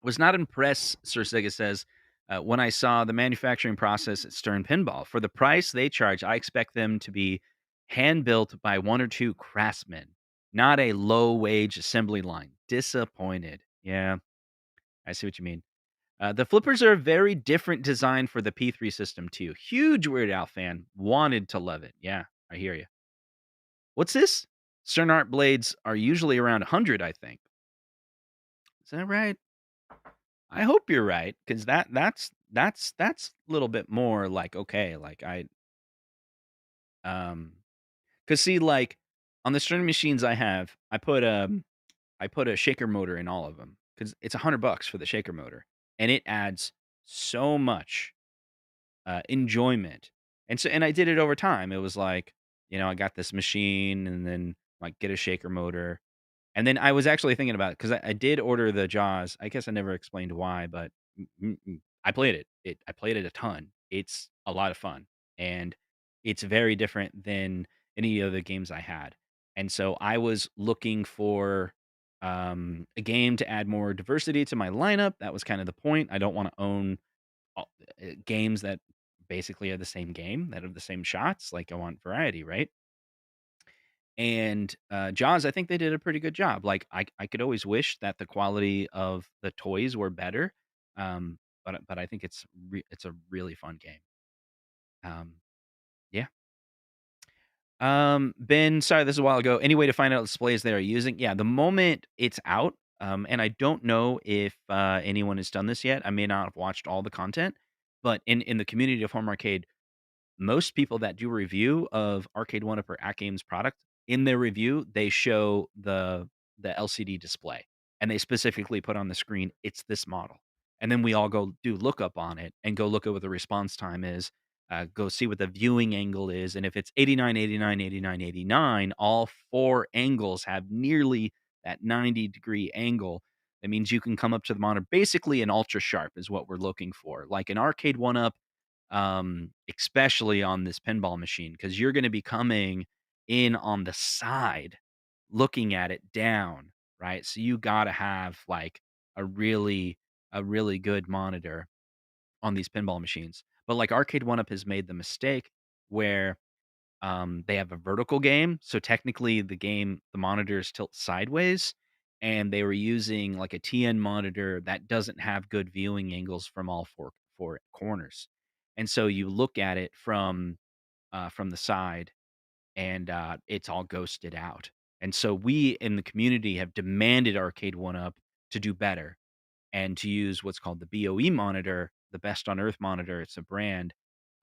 A: Was not impressed, Sir Sega says, when I saw the manufacturing process at Stern Pinball. For the price they charge, I expect them to be hand built by one or two craftsmen, not a low wage assembly line. Disappointed. Yeah, I see what you mean. The flippers are a very different design for the P3 system, too. Huge Weird Al fan. Wanted to love it. Yeah, I hear you. What's this? Cernart blades are usually around 100, I think. Is that right? I hope you're right, because that's a little bit more like okay, like um, because see, like on the string machines I have, I put a shaker motor in all of them because it's $100 for the shaker motor, and it adds so much enjoyment. And I did it over time. It was like, I got this machine and then like get a shaker motor. And then I was actually thinking about it because I did order the Jaws. I guess I never explained why, but I played it. I played it a ton. It's a lot of fun, and it's very different than any of the games I had. And so I was looking for a game to add more diversity to my lineup. That was kind of the point. I don't want to own games that basically are the same game, that have the same shots. Like I want variety, right? And Jaws, I think they did a pretty good job. Like I could always wish that the quality of the toys were better, but I think it's a really fun game. Um, yeah. Ben, sorry, this is a while ago. Any way to find out displays they are using? Yeah, the moment it's out, and I don't know if anyone has done this yet. I may not have watched all the content, but in the community of Home Arcade, most people that do a review of Arcade One Up or AtGames product, in their review, they show the LCD display, and they specifically put on the screen, "It's this model." And then we all go do lookup on it and go look at what the response time is, go see what the viewing angle is, and if it's 89, 89, 89, 89, all 4 angles have nearly that 90-degree angle. That means you can come up to the monitor. Basically, an ultra sharp is what we're looking for. Like an Arcade One Up, especially on this pinball machine, because you're going to be coming in on the side, looking at it down, right? So you got to have like a really good monitor on these pinball machines. But like Arcade One Up has made the mistake where they have a vertical game, so technically the monitors tilt sideways, and they were using like a TN monitor that doesn't have good viewing angles from all four corners, and so you look at it from the side, and it's all ghosted out. And so we in the community have demanded Arcade One Up to do better and to use what's called the BOE monitor, the Best on Earth monitor. It's a brand,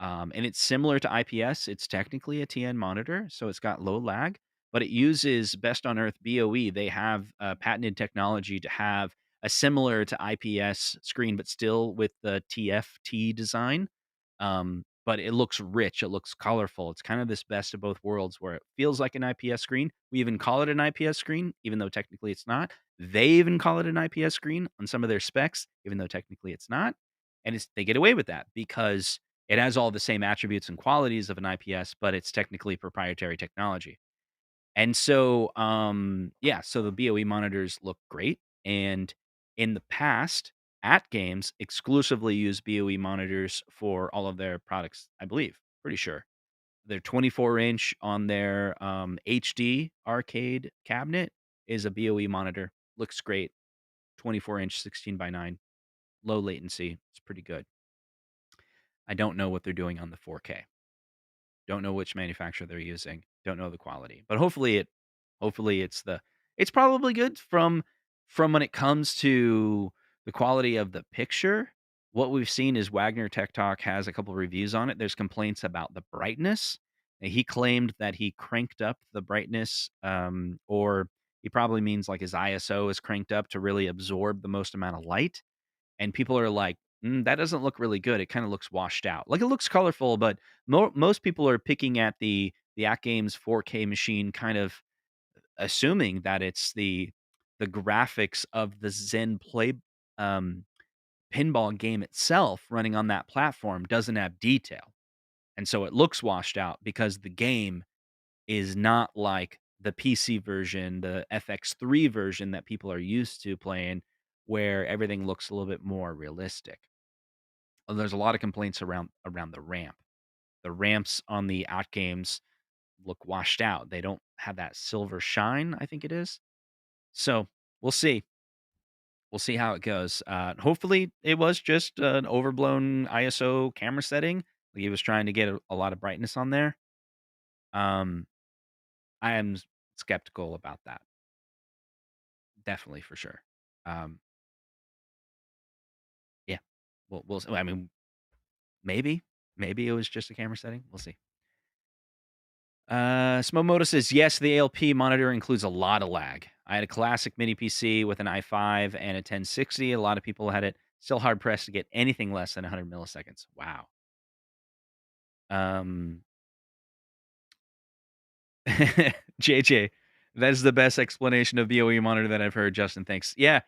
A: and it's similar to IPS. It's technically a TN monitor, so it's got low lag, but it uses Best on Earth BOE. They have patented technology to have a similar to IPS screen, but still with the TFT design. But it looks rich. It looks colorful. It's kind of this best of both worlds where it feels like an IPS screen. We even call it an IPS screen, even though technically it's not. They even call it an IPS screen on some of their specs, even though technically it's not. And they get away with that because It has all the same attributes and qualities of an IPS, but it's technically proprietary technology. And so, yeah, so the BOE monitors look great. And in the past, AtGames exclusively used BOE monitors for all of their products, I believe. Pretty sure. Their 24-inch on their HD arcade cabinet is a BOE monitor. Looks great. 24-inch, 16 by 9, low latency. It's pretty good. I don't know what they're doing on the 4K. Don't know which manufacturer they're using. Don't know the quality, but hopefully it's probably good from when it comes to the quality of the picture. What we've seen is Wagner Tech Talk has a couple reviews on it. There's complaints about the brightness. And he claimed that he cranked up the brightness, or he probably means like his ISO is cranked up to really absorb the most amount of light. And people are like, that doesn't look really good. It kind of looks washed out. Like it looks colorful, but most people are picking at the AtGames 4K machine, kind of assuming that it's the graphics of the Zen Play um, pinball game itself running on that platform doesn't have detail, and so it looks washed out because the game is not like the PC version, the FX3 version that people are used to playing, where everything looks a little bit more realistic. There's a lot of complaints around the ramp. The ramps on the out games look washed out. They don't have that silver shine, I think it is. So we'll see. We'll see how it goes. Hopefully, it was just an overblown ISO camera setting. He was trying to get a lot of brightness on there. Um, I am skeptical about that. Definitely for sure. Um, yeah. I mean, maybe it was just a camera setting. We'll see. Smomoto says, yes, the ALP monitor includes a lot of lag. I had a classic mini PC with an i5 and a 1060. A lot of people had it. Still hard pressed to get anything less than 100 milliseconds. Wow. Um, JJ, that's the best explanation of BOE monitor that I've heard. Justin, thanks. Yeah,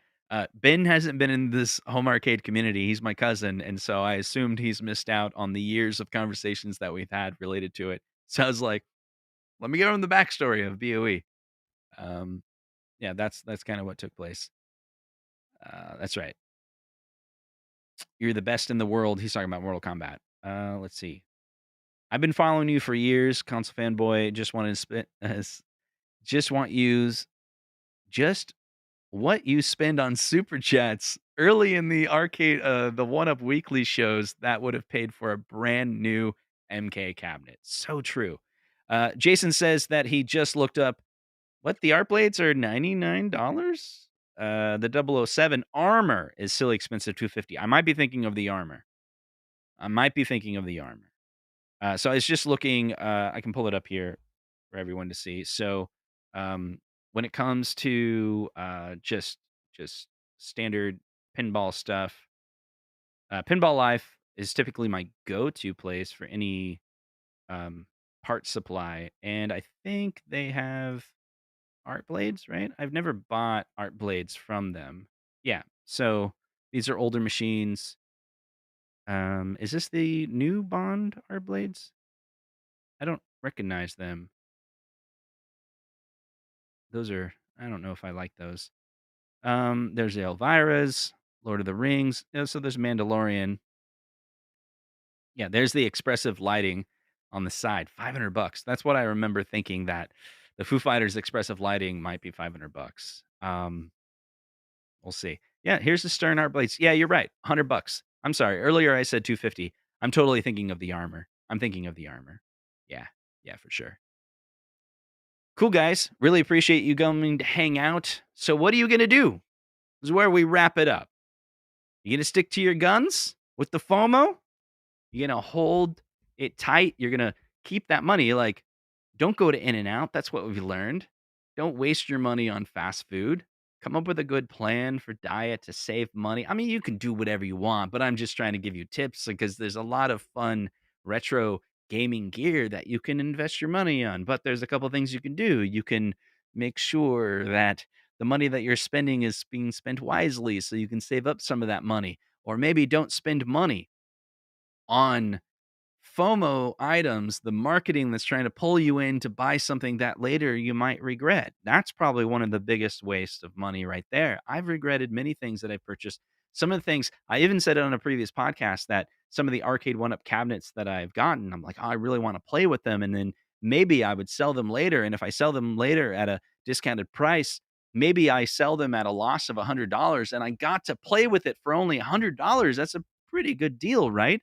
A: Ben hasn't been in this home arcade community. He's my cousin, and so I assumed he's missed out on the years of conversations that we've had related to it. So I was like, let me give him the backstory of BOE. Um, yeah, that's kind of what took place. That's right. You're the best in the world. He's talking about Mortal Kombat. Let's see. I've been following you for years, console fanboy. Just wanted to spit. Just want use just what you spend on super chats early in the arcade, the one up weekly shows that would have paid for a brand new MK cabinet. So true. Jason says that he just looked up what the art blades are $99. The 007 armor is silly expensive, 250. I might be thinking of the armor. So I was just looking. I can pull it up here for everyone to see. So when it comes to just standard pinball stuff, Pinball Life is typically my go-to place for any um, part supply, and I think they have art blades, right? I've never bought art blades from them. Yeah, so these are older machines. Is this the new Bond art blades? I don't recognize them. Those are I don't know if I like those. There's the Elvira's, Lord of the Rings. So there's Mandalorian. Yeah, there's the expressive lighting on the side. $500. That's what I remember thinking, that the Foo Fighters expressive lighting might be $500. We'll see. Yeah, here's the Stern Art Blades. Yeah, you're right. $100. I'm sorry. Earlier I said 250. I'm totally thinking of the armor. I'm thinking of the armor. Yeah. Yeah, for sure. Cool, guys. Really appreciate you coming to hang out. So what are you going to do? This is where we wrap it up. You going to stick to your guns with the FOMO? You're going to hold it tight. You're going to keep that money. Like, don't go to In-N-Out. That's what we've learned. Don't waste your money on fast food. Come up with a good plan for diet to save money. I mean, you can do whatever you want, but I'm just trying to give you tips because there's a lot of fun retro gaming gear that you can invest your money on. But there's a couple things you can do. You can make sure that the money that you're spending is being spent wisely so you can save up some of that money. Or maybe don't spend money on FOMO items, the marketing that's trying to pull you in to buy something that later you might regret. That's probably one of the biggest wastes of money right there. I've regretted many things that I purchased. Some of the things I even said on a previous podcast that some of the arcade one up cabinets that I've gotten, I'm like, oh, I really want to play with them. And then maybe I would sell them later. And if I sell them later at a discounted price, maybe I sell them at a loss of $100 and I got to play with it for only $100. That's a pretty good deal, right?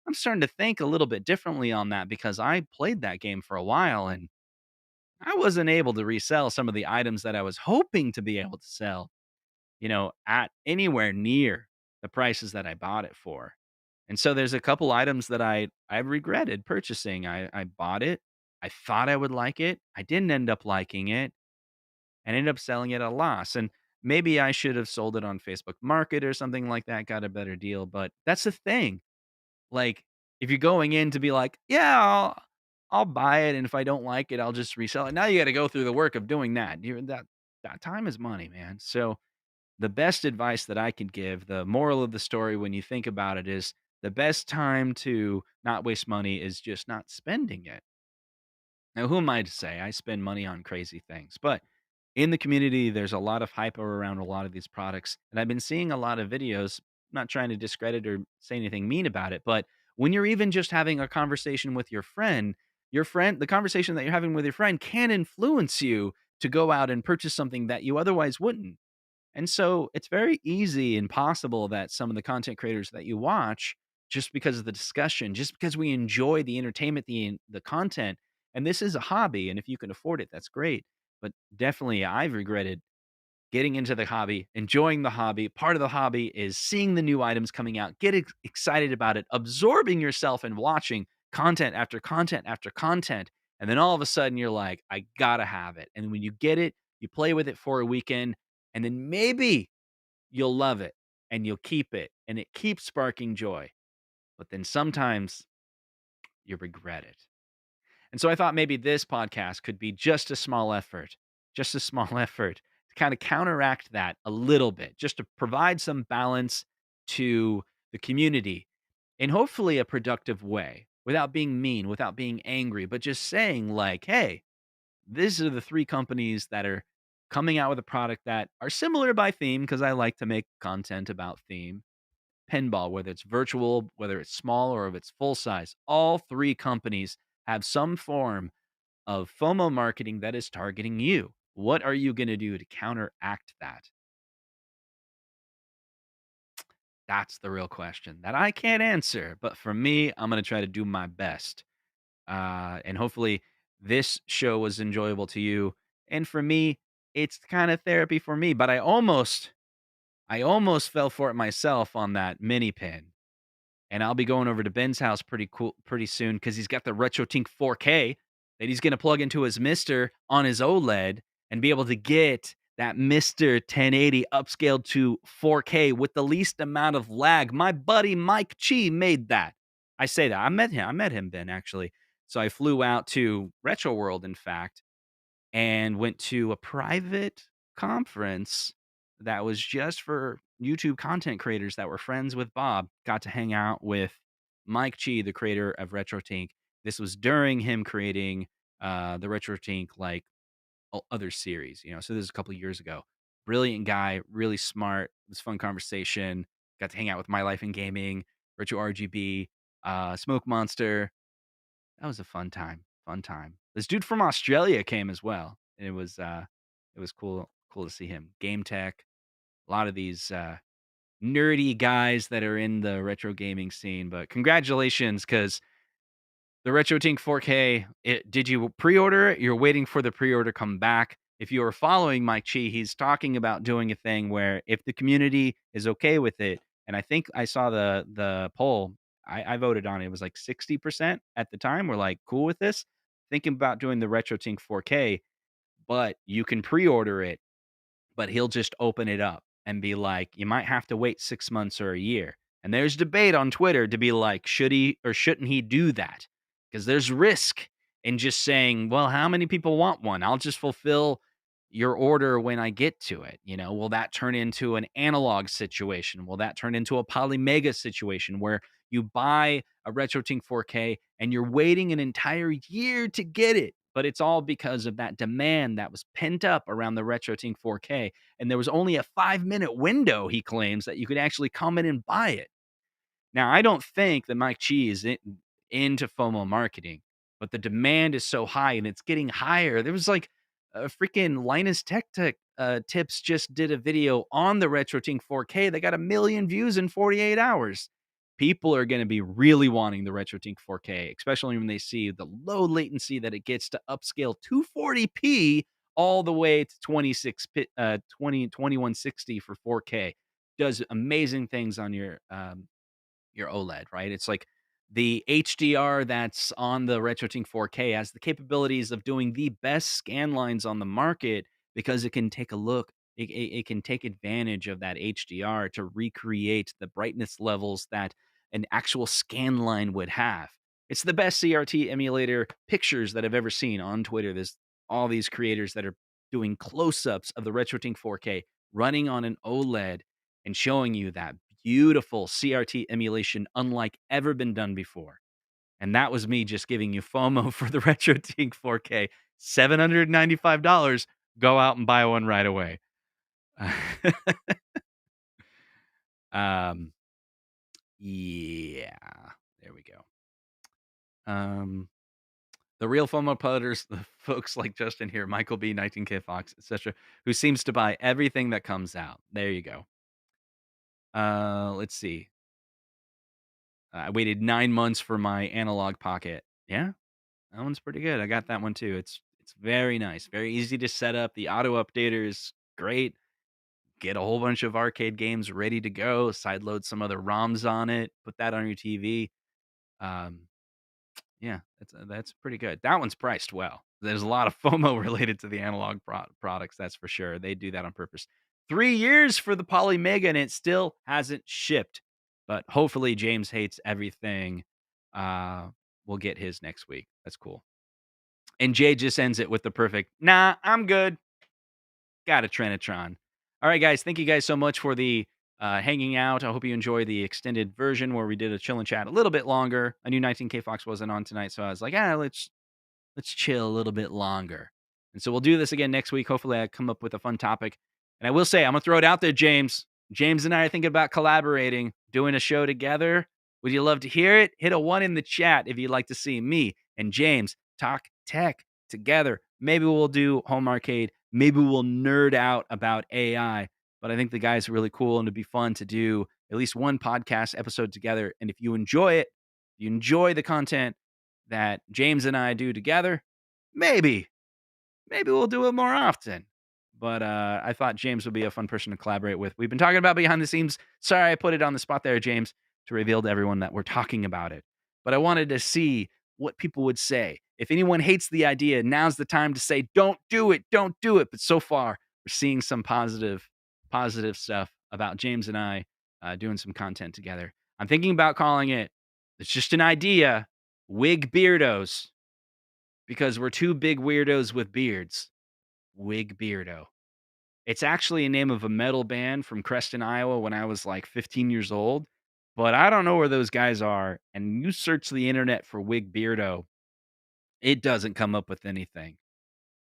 A: I'm starting to think a little bit differently on that because I played that game for a while and I wasn't able to resell some of the items that I was hoping to be able to sell, at anywhere near the prices that I bought it for. And so there's a couple items that I regretted purchasing. I bought it. I thought I would like it. I didn't end up liking it and ended up selling it at a loss. And maybe I should have sold it on Facebook Market or something like that, got a better deal. But that's the thing. Like, if you're going in to be like, "Yeah, I'll buy it, and if I don't like it, I'll just resell it." Now you gotta go through the work of doing that. That time is money, man. So, the best advice that I can give, the moral of the story when you think about it is the best time to not waste money is just not spending it. Now, who am I to say? I spend money on crazy things, but in the community, there's a lot of hype around a lot of these products, and I've been seeing a lot of videos, not trying to discredit or say anything mean about it, but when you're even just having a conversation with the conversation that you're having with your friend can influence you to go out and purchase something that you otherwise wouldn't. And so it's very easy and possible that some of the content creators that you watch, just because of the discussion, just because we enjoy the entertainment, the content, and this is a hobby, and if you can afford it, that's great. But definitely, I've regretted getting into the hobby, enjoying the hobby. Part of the hobby is seeing the new items coming out, get excited about it, absorbing yourself and watching content after content after content. And then all of a sudden, you're like, I gotta have it. And when you get it, you play with it for a weekend, and then maybe you'll love it and you'll keep it, and it keeps sparking joy. But then sometimes you regret it. And so I thought maybe this podcast could be just a small effort to kind of counteract that a little bit, just to provide some balance to the community in hopefully a productive way without being mean, without being angry, but just saying, like, hey, these are the three companies that are coming out with a product that are similar by theme because I like to make content about theme. Pinball, whether it's virtual, whether it's small, or if it's full size, all three companies have some form of FOMO marketing that is targeting you. What are you going to do to counteract that? That's the real question that I can't answer. But for me, I'm going to try to do my best. And hopefully, this show was enjoyable to you. And for me, it's kind of therapy for me. But I almost fell for it myself on that mini pin. And I'll be going over to Ben's house pretty soon because he's got the RetroTink 4K that he's gonna plug into his Mister on his OLED and be able to get that Mister 1080 upscaled to 4K with the least amount of lag. My buddy Mike Chi made that. I say that. I met him, Ben, actually. So I flew out to Retro World, in fact, and went to a private conference that was just for YouTube content creators that were friends with Bob. Got to hang out with Mike Chi, the creator of RetroTink. This was during him creating the RetroTink other series, So this is a couple of years ago. Brilliant guy, really smart. It was a fun conversation. Got to hang out with My Life in Gaming, Retro RGB, Smoke Monster. That was a fun time, fun time. This dude from Australia came as well, and it was cool to see him. Game Tech, a lot of these, nerdy guys that are in the retro gaming scene, but congratulations, because the RetroTink 4K, did you pre-order it? You're waiting for the pre-order come back. If you are following Mike Chi, he's talking about doing a thing where if the community is okay with it, and I think I saw the poll, I voted on it. It was like 60% at the time. We're like, cool with this. Thinking about doing the RetroTink 4K, but you can pre-order it, but he'll just open it up and be like, you might have to wait 6 months or a year. And there's debate on Twitter to be like, should he or shouldn't he do that? Because there's risk in just saying, well, how many people want one? I'll just fulfill your order when I get to it? Will that turn into an analog situation? Will that turn into a polymega situation where you buy a RetroTink 4K and you're waiting an entire year to get it? But it's all because of that demand that was pent up around the RetroTink 4K. And there was only a 5-minute window, he claims, that you could actually come in and buy it. Now, I don't think that Mike Chi is into FOMO marketing, but the demand is so high and it's getting higher. There was like a freaking Linus Tech Tips just did a video on the RetroTink 4K. They got 1 million views in 48 hours. People are going to be really wanting the RetroTink 4K, especially when they see the low latency that it gets to upscale 240p all the way to 2160 for 4K. Does amazing things on your OLED, right? It's like the HDR that's on the RetroTink 4K has the capabilities of doing the best scan lines on the market because it can take a look. It can take advantage of that HDR to recreate the brightness levels that an actual scan line would have. It's the best CRT emulator pictures that I've ever seen on Twitter. There's all these creators that are doing close-ups of the RetroTink 4K running on an OLED and showing you that beautiful CRT emulation unlike ever been done before. And that was me just giving you FOMO for the RetroTink 4K. $795. Go out and buy one right away. um, yeah, there we go. The real FOMO putters, the folks like Justin here, Michael B, 19K Fox, etc., who seems to buy everything that comes out. There you go. Let's see. I waited 9 months for my analog pocket. Yeah, that one's pretty good. I got that one too. It's very nice, very easy to set up. The auto updater is great. Get a whole bunch of arcade games ready to go. Sideload some other ROMs on it. Put that on your TV. Um, yeah, that's pretty good. That one's priced well. There's a lot of FOMO related to the analog products, that's for sure. They do that on purpose. 3 years for the Polymega, and it still hasn't shipped. But hopefully, James hates everything. We'll get his next week. That's cool. And Jay just ends it with the perfect, nah, I'm good. Got a Trinitron. All right, guys. Thank you guys so much for the hanging out. I hope you enjoy the extended version where we did a chill and chat a little bit longer. I knew 19K Fox wasn't on tonight, so I was like, let's chill a little bit longer. And so we'll do this again next week. Hopefully, I come up with a fun topic. And I will say, I'm gonna throw it out there, James. James and I are thinking about collaborating, doing a show together. Would you love to hear it? Hit a 1 in the chat if you'd like to see me and James talk tech together. Maybe we'll do home arcade. Maybe we'll nerd out about AI. But I think the guy's really cool and it'd be fun to do at least one podcast episode together. And if you enjoy it, if you enjoy the content that James and I do together, maybe we'll do it more often. But I thought James would be a fun person to collaborate with. We've been talking about behind the scenes. Sorry, I put it on the spot there, James, to reveal to everyone that we're talking about it. But I wanted to see what people would say. If anyone hates the idea, now's the time to say, don't do it, don't do it. But so far, we're seeing some positive stuff about James and I doing some content together. I'm thinking about calling it, it's just an idea, Wig Beardos, because we're two big weirdos with beards. Wig Beardo. It's actually a name of a metal band from Creston, Iowa when I was like 15 years old, but I don't know where those guys are. And you search the internet for Wig Beardo, it doesn't come up with anything.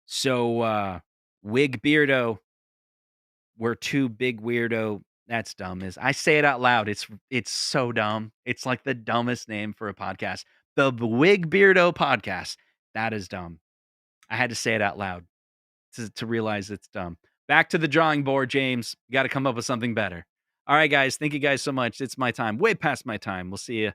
A: So, Wig Beardo, we're two big weirdo. That's dumb. Is I say it out loud. It's so dumb. It's like the dumbest name for a podcast. The Wig Beardo podcast. That is dumb. I had to say it out loud to realize it's dumb. Back to the drawing board, James. You got to come up with something better. All right, guys. Thank you guys so much. It's my time. Way past my time. We'll see you